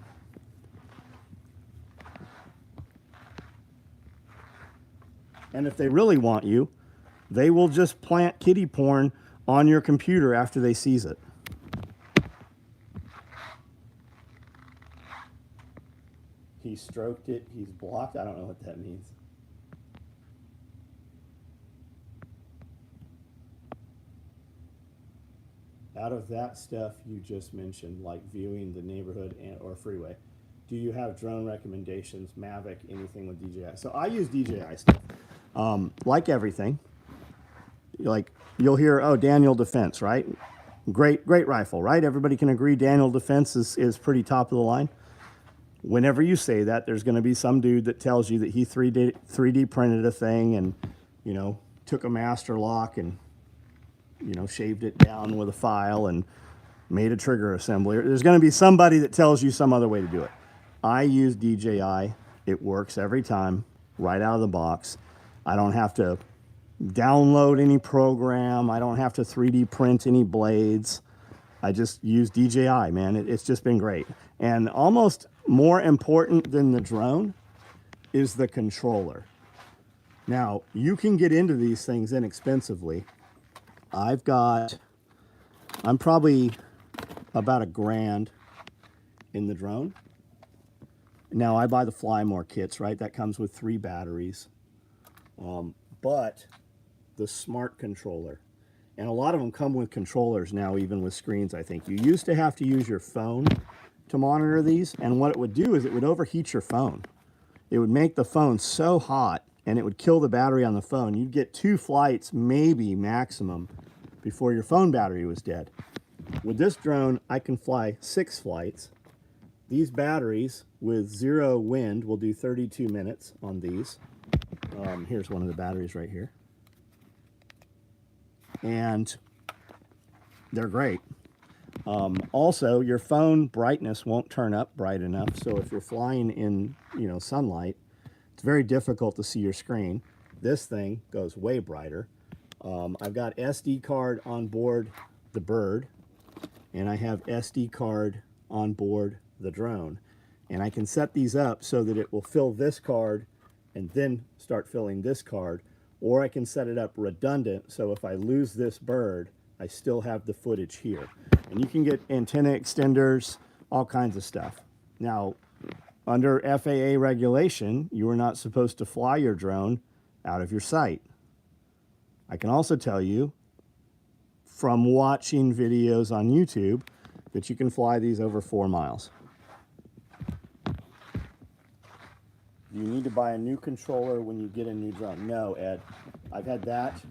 And if they really want you, they will just plant kiddie porn on your computer after they seize it. He stroked it, he's blocked. I don't know what that means. Out of that stuff you just mentioned, like viewing the neighborhood or freeway, do you have drone recommendations, Mavic, anything with DJI? So I use DJI stuff. Like everything, like you'll hear, oh, Daniel Defense, right? Great rifle, right? Everybody can agree Daniel Defense is pretty top of the line. Whenever you say that, there's going to be some dude that tells you that he 3D printed a thing and, you know, took a master lock and, you know, shaved it down with a file and made a trigger assembly. There's going to be somebody that tells you some other way to do it. I use DJI. It works every time, right out of the box. I don't have to download any program. I don't have to 3D print any blades. I just use DJI, man. It's just been great. And almost more important than the drone is the controller. Now, you can get into these things inexpensively. I'm probably about $1,000 in the drone. Now, I buy the Fly More kits, right? That comes with 3 batteries. But the smart controller, and a lot of them come with controllers now, even with screens, I think. You used to have to use your phone to monitor these, and what it would do is it would overheat your phone. It would make the phone so hot, and it would kill the battery on the phone. You'd get 2 flights, maybe maximum, before your phone battery was dead. With this drone, I can fly 6 flights. These batteries with 0 wind will do 32 minutes on these. Here's one of the batteries right here. And they're great. Also, your phone brightness won't turn up bright enough, so if you're flying in, you know, sunlight, it's very difficult to see your screen. This thing goes way brighter. I've got SD card on board the bird, and I have SD card on board the drone. And I can set these up so that it will fill this card and then start filling this card, or I can set it up redundant so if I lose this bird, I still have the footage here. And you can get antenna extenders, all kinds of stuff. Now, under FAA regulation, you are not supposed to fly your drone out of your sight. I can also tell you from watching videos on YouTube that you can fly these over 4 miles. You need to buy a new controller when you get a new drone. No, Ed. I've had that.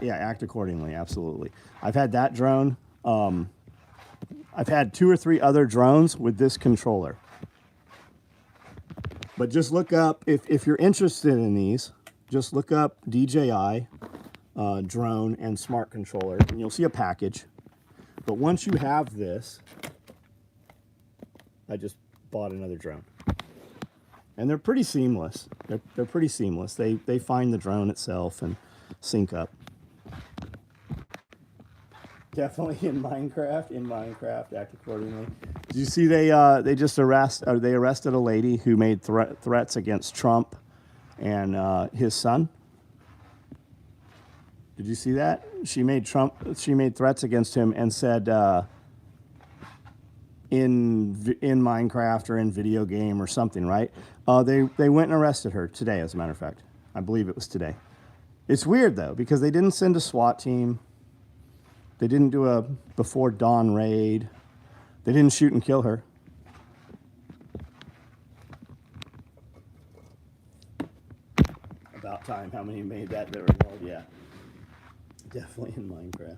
Yeah, act accordingly. Absolutely. I've had that drone. I've had 2 or 3 other drones with this controller. But just look up, if you're interested in these, just look up DJI drone and smart controller, and you'll see a package. But once you have this, I just bought another drone. And they're pretty seamless. They're pretty seamless. They find the drone itself and sync up. Definitely in Minecraft, act accordingly. Did you see they arrested a lady who made threats against Trump and his son? Did you see that? She made threats against him and said in Minecraft or in video game or something, right? They went and arrested her today, as a matter of fact. I believe it was today. It's weird, though, because they didn't send a SWAT team. They didn't do a before dawn raid. They didn't shoot and kill her. About time. How many made that? There we go. Yeah. Definitely in Minecraft.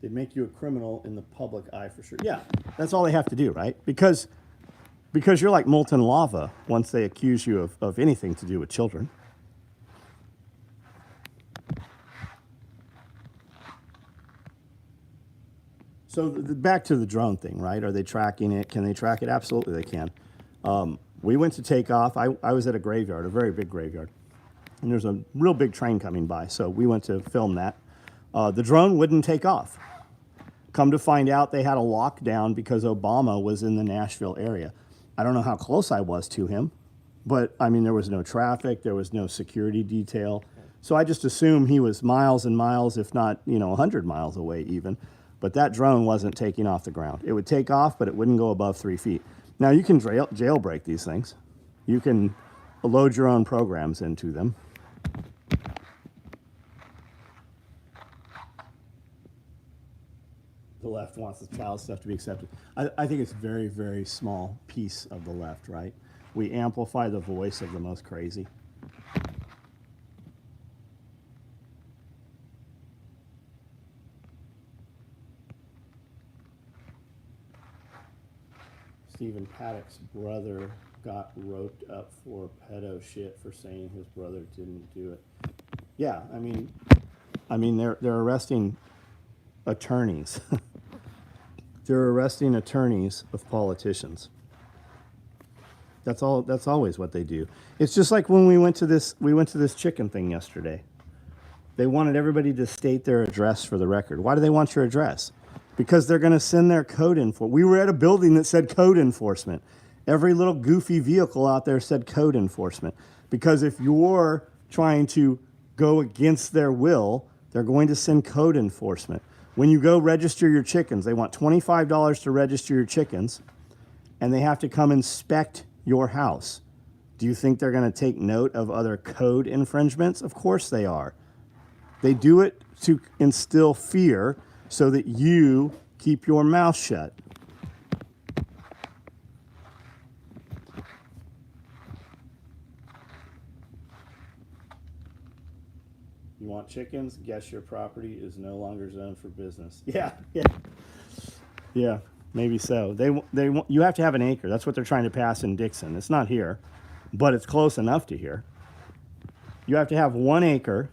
They'd make you a criminal in the public eye for sure. Yeah, that's all they have to do, right? Because you're like molten lava once they accuse you of anything to do with children. So back to the drone thing, right? Are they tracking it? Can they track it? Absolutely, they can. We went to take off. I was at a graveyard, a very big graveyard, and there's a real big train coming by. So we went to film that. The drone wouldn't take off. Come to find out, they had a lockdown because Obama was in the Nashville area. I don't know how close I was to him, but I mean, there was no traffic, there was no security detail. So I just assumed he was miles and miles, if not, 100 miles away even. But that drone wasn't taking off the ground. It would take off, but it wouldn't go above 3 feet. Now, you can jailbreak these things. You can load your own programs into them. The left wants the child stuff to be accepted. I think it's a very, very small piece of the left, right? We amplify the voice of the most crazy. Stephen Paddock's brother got roped up for pedo shit for saying his brother didn't do it. Yeah, I mean they're arresting attorneys. They're arresting attorneys of politicians. That's all. That's always what they do. It's just like when we went to this chicken thing yesterday. They wanted everybody to state their address for the record. Why do they want your address? Because they're going to send their code enforcement. We were at a building that said code enforcement. Every little goofy vehicle out there said code enforcement. Because if you're trying to go against their will, they're going to send code enforcement. When you go register your chickens, they want $25 to register your chickens, and they have to come inspect your house. Do you think they're going to take note of other code infringements? Of course they are. They do it to instill fear so that you keep your mouth shut. You want chickens? Guess your property is no longer zoned for business. Yeah, maybe so. You have to have an acre. That's what they're trying to pass in Dixon. It's not here, but it's close enough to here. You have to have 1 acre,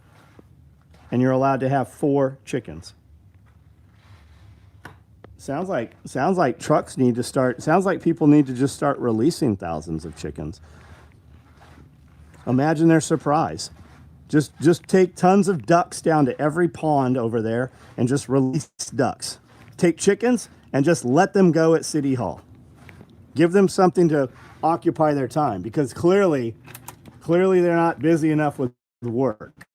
and you're allowed to have 4 chickens. Sounds like trucks need to start. Sounds like people need to just start releasing thousands of chickens. Imagine their surprise. Just take tons of ducks down to every pond over there and just release ducks. Take chickens and just let them go at City Hall. Give them something to occupy their time, because clearly they're not busy enough with work.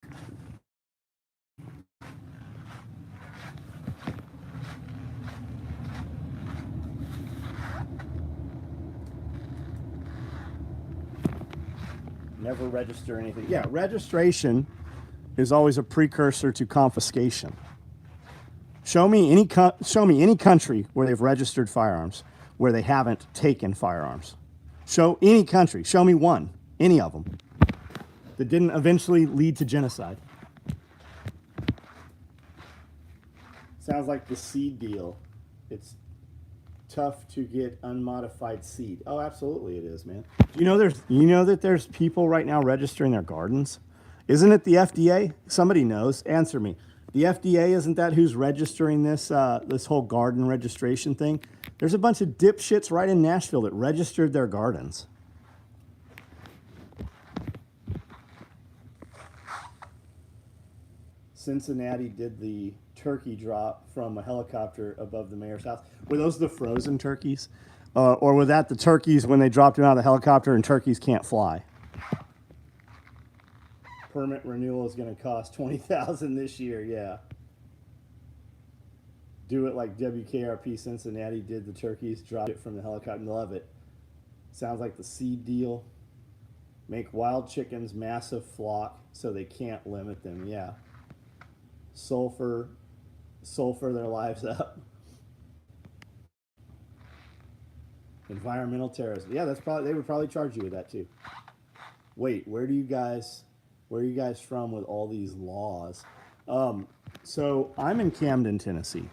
Never register anything. Yeah, registration is always a precursor to confiscation. Show me any country where they've registered firearms where they haven't taken firearms. Show any country. Show me one, any of them, that didn't eventually lead to genocide. Sounds like the seed deal. It's tough to get unmodified seed. Oh, absolutely it is, man. You know that there's people right now registering their gardens? Isn't it the FDA? Somebody knows. Answer me. The FDA, isn't that who's registering this this whole garden registration thing? There's a bunch of dipshits right in Nashville that registered their gardens. Cincinnati did the turkey drop from a helicopter above the mayor's house. Were those the frozen turkeys? Or were that the turkeys when they dropped them out of the helicopter and turkeys can't fly? Permit renewal is going to cost $20,000 this year, yeah. Do it like WKRP Cincinnati did the turkeys, drop it from the helicopter. Love it. Sounds like the seed deal. Make wild chickens massive flock so they can't limit them, yeah. Sulfur their lives up. Environmental terrorism. Yeah, they would probably charge you with that too. Wait, where do you guys Where are you guys from with all these laws? So I'm in Camden, Tennessee.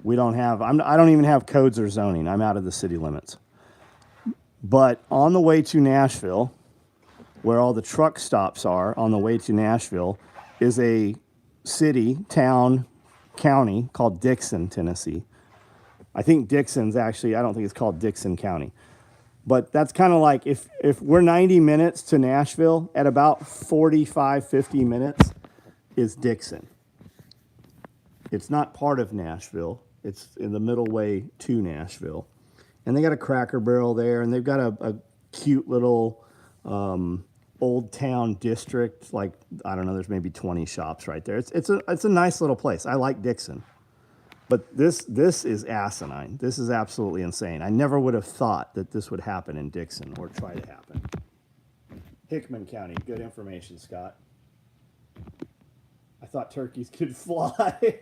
We don't have, I don't even have codes or zoning. I'm out of the city limits. But on the way to Nashville, where all the truck stops are on the way to Nashville, is a city, town, county called Dixon, Tennessee. I think Dixon's actually, I don't think it's called Dixon County. But that's kind of like if we're 90 minutes to Nashville, at about 45, 50 minutes is Dixon. It's not part of Nashville. It's in the middle way to Nashville. And they got a Cracker Barrel there, and they've got a cute little old town district. Like, I don't know, there's maybe 20 shops right there. It's a nice little place. I like Dixon. But this is asinine. This is absolutely insane. I never would have thought that this would happen in Dixon or try to happen. Hickman County, good information, Scott. I thought turkeys could fly.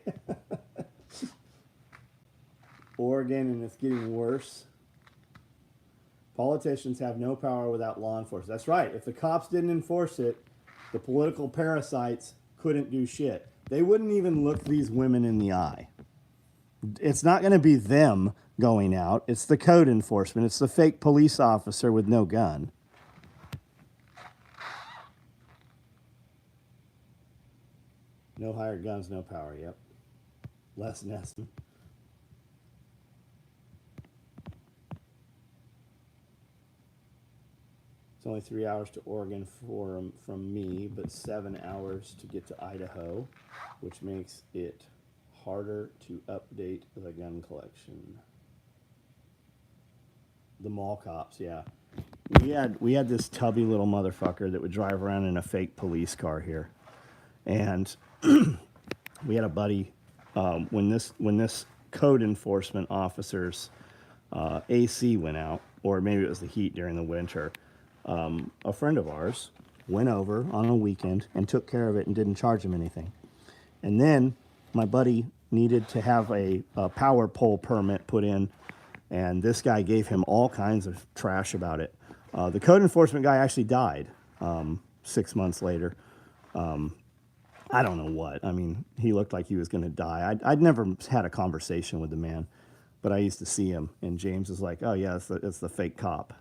Oregon, and it's getting worse. Politicians have no power without law enforcement. That's right. If the cops didn't enforce it, the political parasites couldn't do shit. They wouldn't even look these women in the eye. It's not going to be them going out. It's the code enforcement. It's the fake police officer with no gun. No higher guns, no power. Yep. Les Nessman. It's only 3 hours to Oregon from me, but 7 hours to get to Idaho, which makes it harder to update the gun collection. The mall cops, yeah. We had this tubby little motherfucker that would drive around in a fake police car here, and we had a buddy when this code enforcement officer's AC went out, or maybe it was the heat during the winter. A friend of ours went over on a weekend and took care of it and didn't charge him anything. And then my buddy needed to have a power pole permit put in, and this guy gave him all kinds of trash about it. The code enforcement guy actually died 6 months later. I don't know what. I mean, he looked like he was going to die. I'd never had a conversation with the man, but I used to see him, and James was like, oh, yeah, it's the fake cop.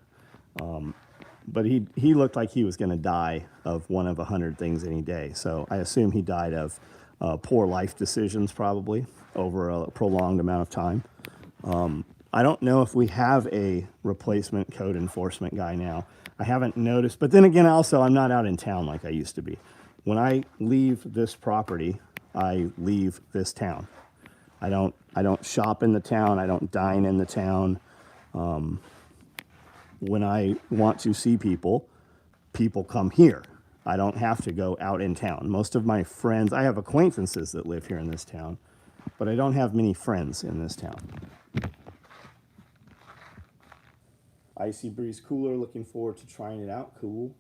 But he looked like he was going to die of one of 100 things any day. So I assume he died of poor life decisions, probably, over a prolonged amount of time. I don't know if we have a replacement code enforcement guy now. I haven't noticed. But then again, also, I'm not out in town like I used to be. When I leave this property, I leave this town. I don't shop in the town. I don't dine in the town. When I want to see people, people come here. I don't have to go out in town. Most of my friends, I have acquaintances that live here in this town, but I don't have many friends in this town. Icy Breeze Cooler, looking forward to trying it out. Cool.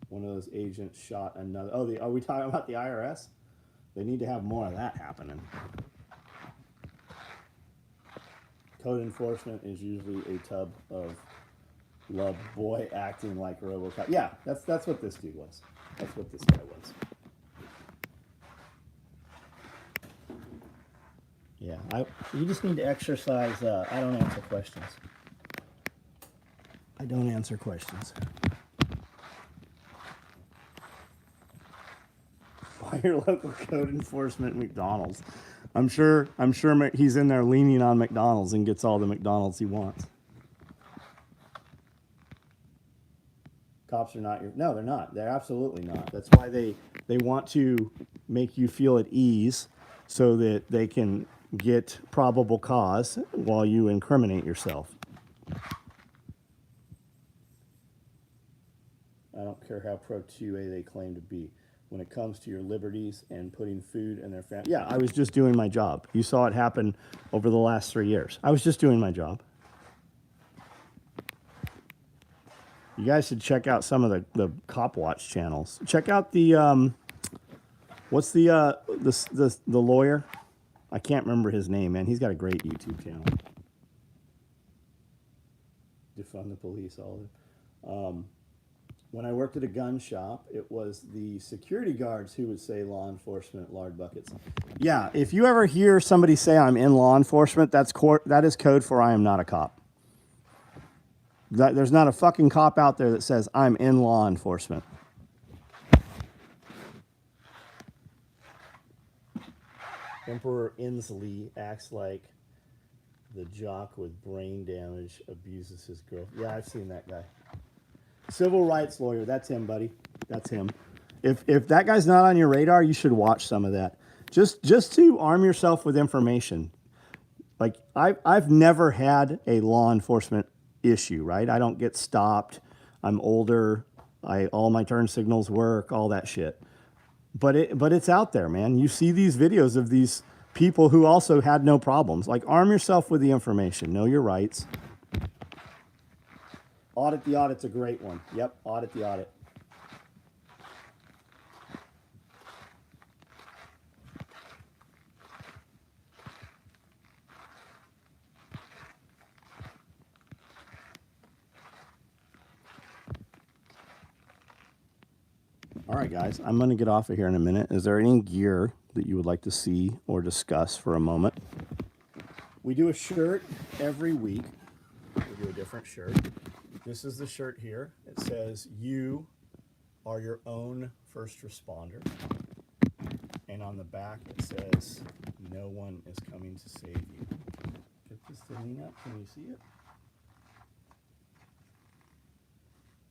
One of those agents shot another. Oh, are we talking about the IRS? They need to have more of that happening. Code enforcement is usually a tub of love boy acting like RoboCop. Yeah, that's what this dude was. That's what this guy was. Yeah, you just need to exercise. I don't answer questions. I don't answer questions. Buy your local code enforcement McDonald's. I'm sure he's in there leaning on McDonald's and gets all the McDonald's he wants. Cops are not no, they're not. They're absolutely not. That's why they want to make you feel at ease so that they can get probable cause while you incriminate yourself. I don't care how pro 2A they claim to be. When it comes to your liberties and putting food in their family. Yeah, I was just doing my job. You saw it happen over the last 3 years. I was just doing my job. You guys should check out some of the Cop Watch channels. Check out the, what's the lawyer? I can't remember his name, man. He's got a great YouTube channel. Defund the police, all of it. When I worked at a gun shop, it was the security guards who would say law enforcement, lard buckets. Yeah, if you ever hear somebody say I'm in law enforcement, that is code for I am not a cop. There's not a fucking cop out there that says I'm in law enforcement. Emperor Inslee acts like the jock with brain damage abuses his girl. Yeah, I've seen that guy. Civil rights lawyer, that's him, buddy. That's him. If that guy's not on your radar, you should watch some of that. Just to arm yourself with information. Like I've never had a law enforcement issue, right? I don't get stopped. I'm older. All my turn signals work, all that shit. But it's out there, man. You see these videos of these people who also had no problems. Like, arm yourself with the information. Know your rights. Audit the audit's a great one. Yep, audit the audit. All right, guys, I'm going to get off of here in a minute. Is there any gear that you would like to see or discuss for a moment? We do a shirt every week. We do a different shirt. This is the shirt here. It says, "You are your own first responder." And on the back, it says, "No one is coming to save you." Get this to lean up. Can you see it?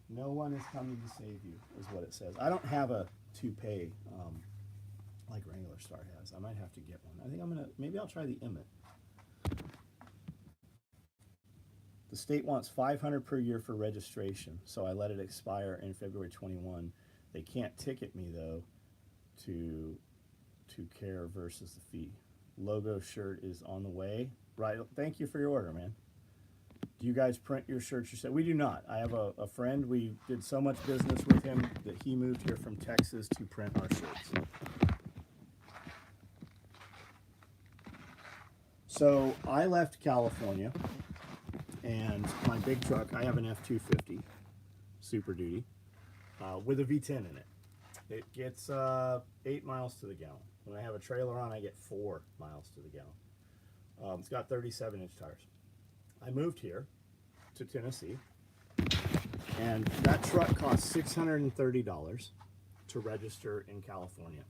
No one is coming to save you, is what it says. I don't have a toupee like Wrangler Star has. I might have to get one. I think maybe I'll try the Emmett. The state wants $500 per year for registration, so I let it expire in February 21. They can't ticket me, though, to care versus the fee. Logo shirt is on the way. Right. Thank you for your order, man. Do you guys print your shirts yourself? We do not. I have a friend. We did so much business with him that he moved here from Texas to print our shirts. So I left California, and my big truck, I have an F-250 Super Duty with a V10 in it. It gets 8 miles to the gallon. When I have a trailer on, I get 4 miles to the gallon. It's got 37-inch tires. I moved here to Tennessee, and that truck cost $630 to register in California.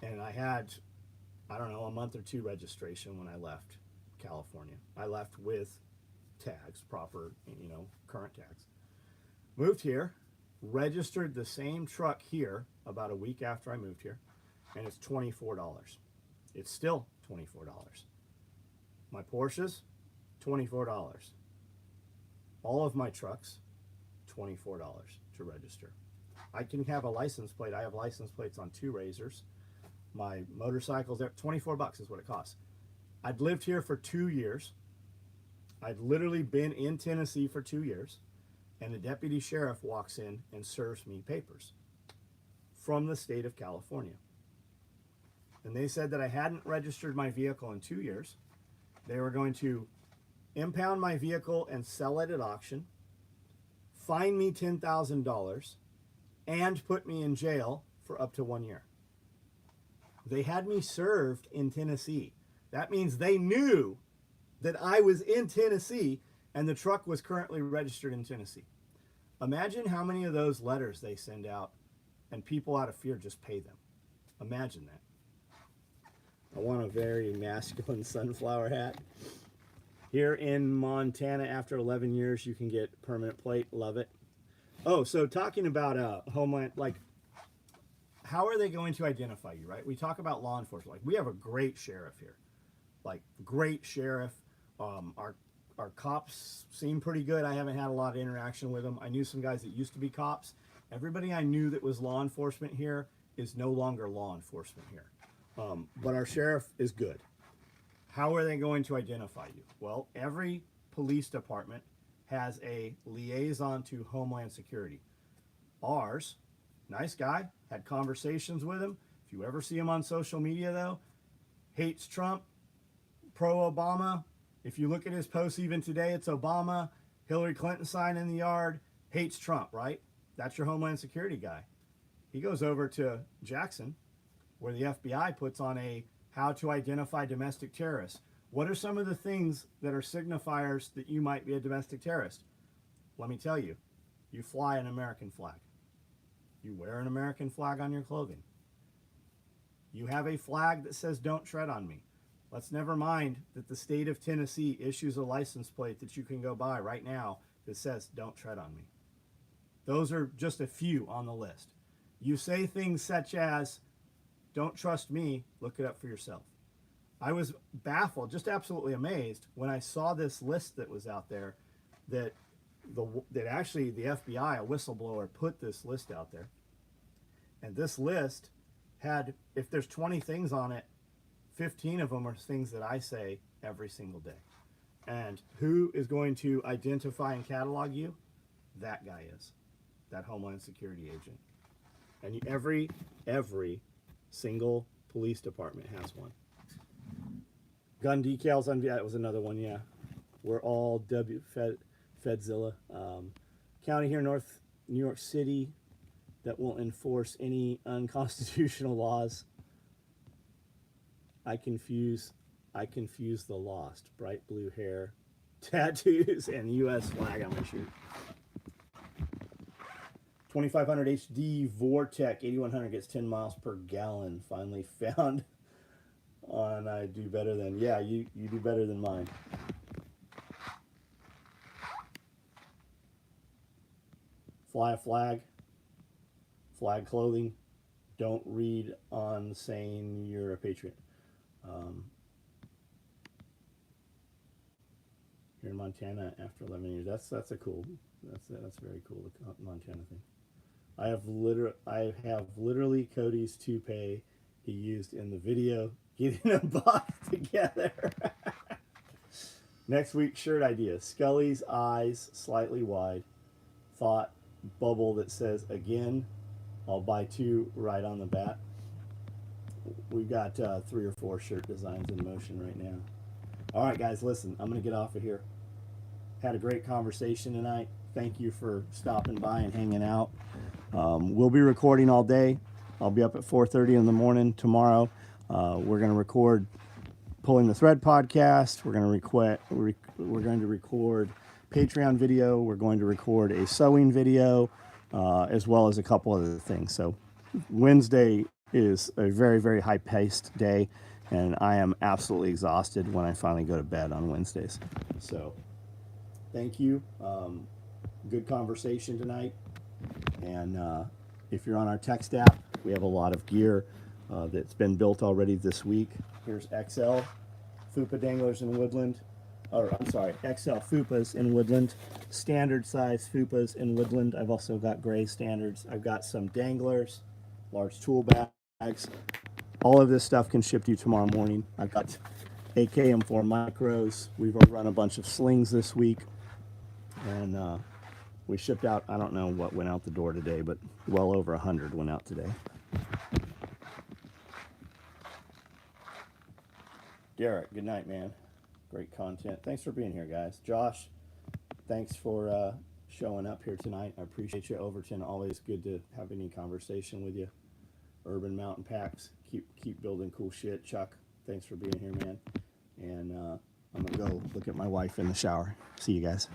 And I had, I don't know, a month or two registration when I left California. I left with tags, proper, current tags. Moved here, registered the same truck here about a week after I moved here, and it's $24. It's still $24. My Porsches, $24. All of my trucks, $24 to register. I can have a license plate. I have license plates on 2 Razors. My motorcycles, $24 is what it costs. I'd lived here for 2 years. I'd literally been in Tennessee for 2 years, and the deputy sheriff walks in and serves me papers from the state of California. And they said that I hadn't registered my vehicle in 2 years. They were going to impound my vehicle and sell it at auction, fine me $10,000, and put me in jail for up to 1 year. They had me served in Tennessee. That means they knew that I was in Tennessee and the truck was currently registered in Tennessee. Imagine how many of those letters they send out and people out of fear just pay them. Imagine that. I want a very masculine sunflower hat. Here in Montana, after 11 years, you can get permanent plate. Love it. Oh, so talking about Homeland, like, how are they going to identify you, right? We talk about law enforcement. Like, we have a great sheriff here. Like, great sheriff. Our cops seem pretty good. I haven't had a lot of interaction with them. I knew some guys that used to be cops. Everybody I knew that was law enforcement here is no longer law enforcement here. But our sheriff is good. How are they going to identify you? Well, every police department has a liaison to Homeland Security. Ours, nice guy, had conversations with him. If you ever see him on social media, though, hates Trump, pro-Obama. If you look at his posts even today, it's Obama, Hillary Clinton sign in the yard, hates Trump, right? That's your Homeland Security guy. He goes over to Jackson, where the FBI puts on a how to identify domestic terrorists. What are some of the things that are signifiers that you might be a domestic terrorist? Let me tell you, you fly an American flag. You wear an American flag on your clothing. You have a flag that says don't tread on me. Let's never mind that the state of Tennessee issues a license plate that you can go buy right now that says don't tread on me. Those are just a few on the list. You say things such as, don't trust me, look it up for yourself. I was baffled, just absolutely amazed when I saw this list that was out there that actually the FBI, a whistleblower, put this list out there. And this list had, if there's 20 things on it, 15 of them are things that I say every single day. And who is going to identify and catalog you? That guy is. That Homeland Security agent. And every single police department has one. Gun decals on, that was another one, yeah. We're all Fedzilla. County here, New York City, that won't enforce any unconstitutional laws. I confuse the lost. Bright blue hair, tattoos, and U.S. flag on my shirt. 2500 HD Vortec 8100 gets 10 miles per gallon. Finally found on I do better than, yeah, you do better than mine. Fly a flag clothing. Don't read on saying you're a patriot. Here in Montana after 11 years. That's a cool. That's very cool. The Montana thing. I have literally Cody's toupee he used in the video getting a box together. Next week's shirt idea: Scully's eyes slightly wide. Thought bubble that says again. I'll buy 2 right on the bat. We've got 3 or 4 shirt designs in motion right now. All right, guys, listen, I'm going to get off of here. Had a great conversation tonight. Thank you for stopping by and hanging out. We'll be recording all day. I'll be up at 4:30 in the morning tomorrow. We're going to record Pulling the Thread podcast. We're going to record Patreon video. We're going to record a sewing video, as well as a couple other things. So Wednesday is a very, very high-paced day, and I am absolutely exhausted when I finally go to bed on Wednesdays. So thank you. Good conversation tonight. And if you're on our text app, we have a lot of gear that's been built already this week. Here's XL Fupa danglers in Woodland. Or I'm sorry, XL Fupas in Woodland. Standard size Fupas in Woodland. I've also got gray standards. I've got some danglers, large tool bags. All of this stuff can ship to you tomorrow morning. I've got AKM4 micros. We've run a bunch of slings this week. And we shipped out, I don't know what went out the door today, but well over 100 went out today. Derek, good night, man. Great content. Thanks for being here, guys. Josh, thanks for showing up here tonight. I appreciate you. Overton, always good to have any conversation with you. Urban Mountain Packs, keep building cool shit. Chuck, thanks for being here, man. And I'm going to go look at my wife in the shower. See you guys.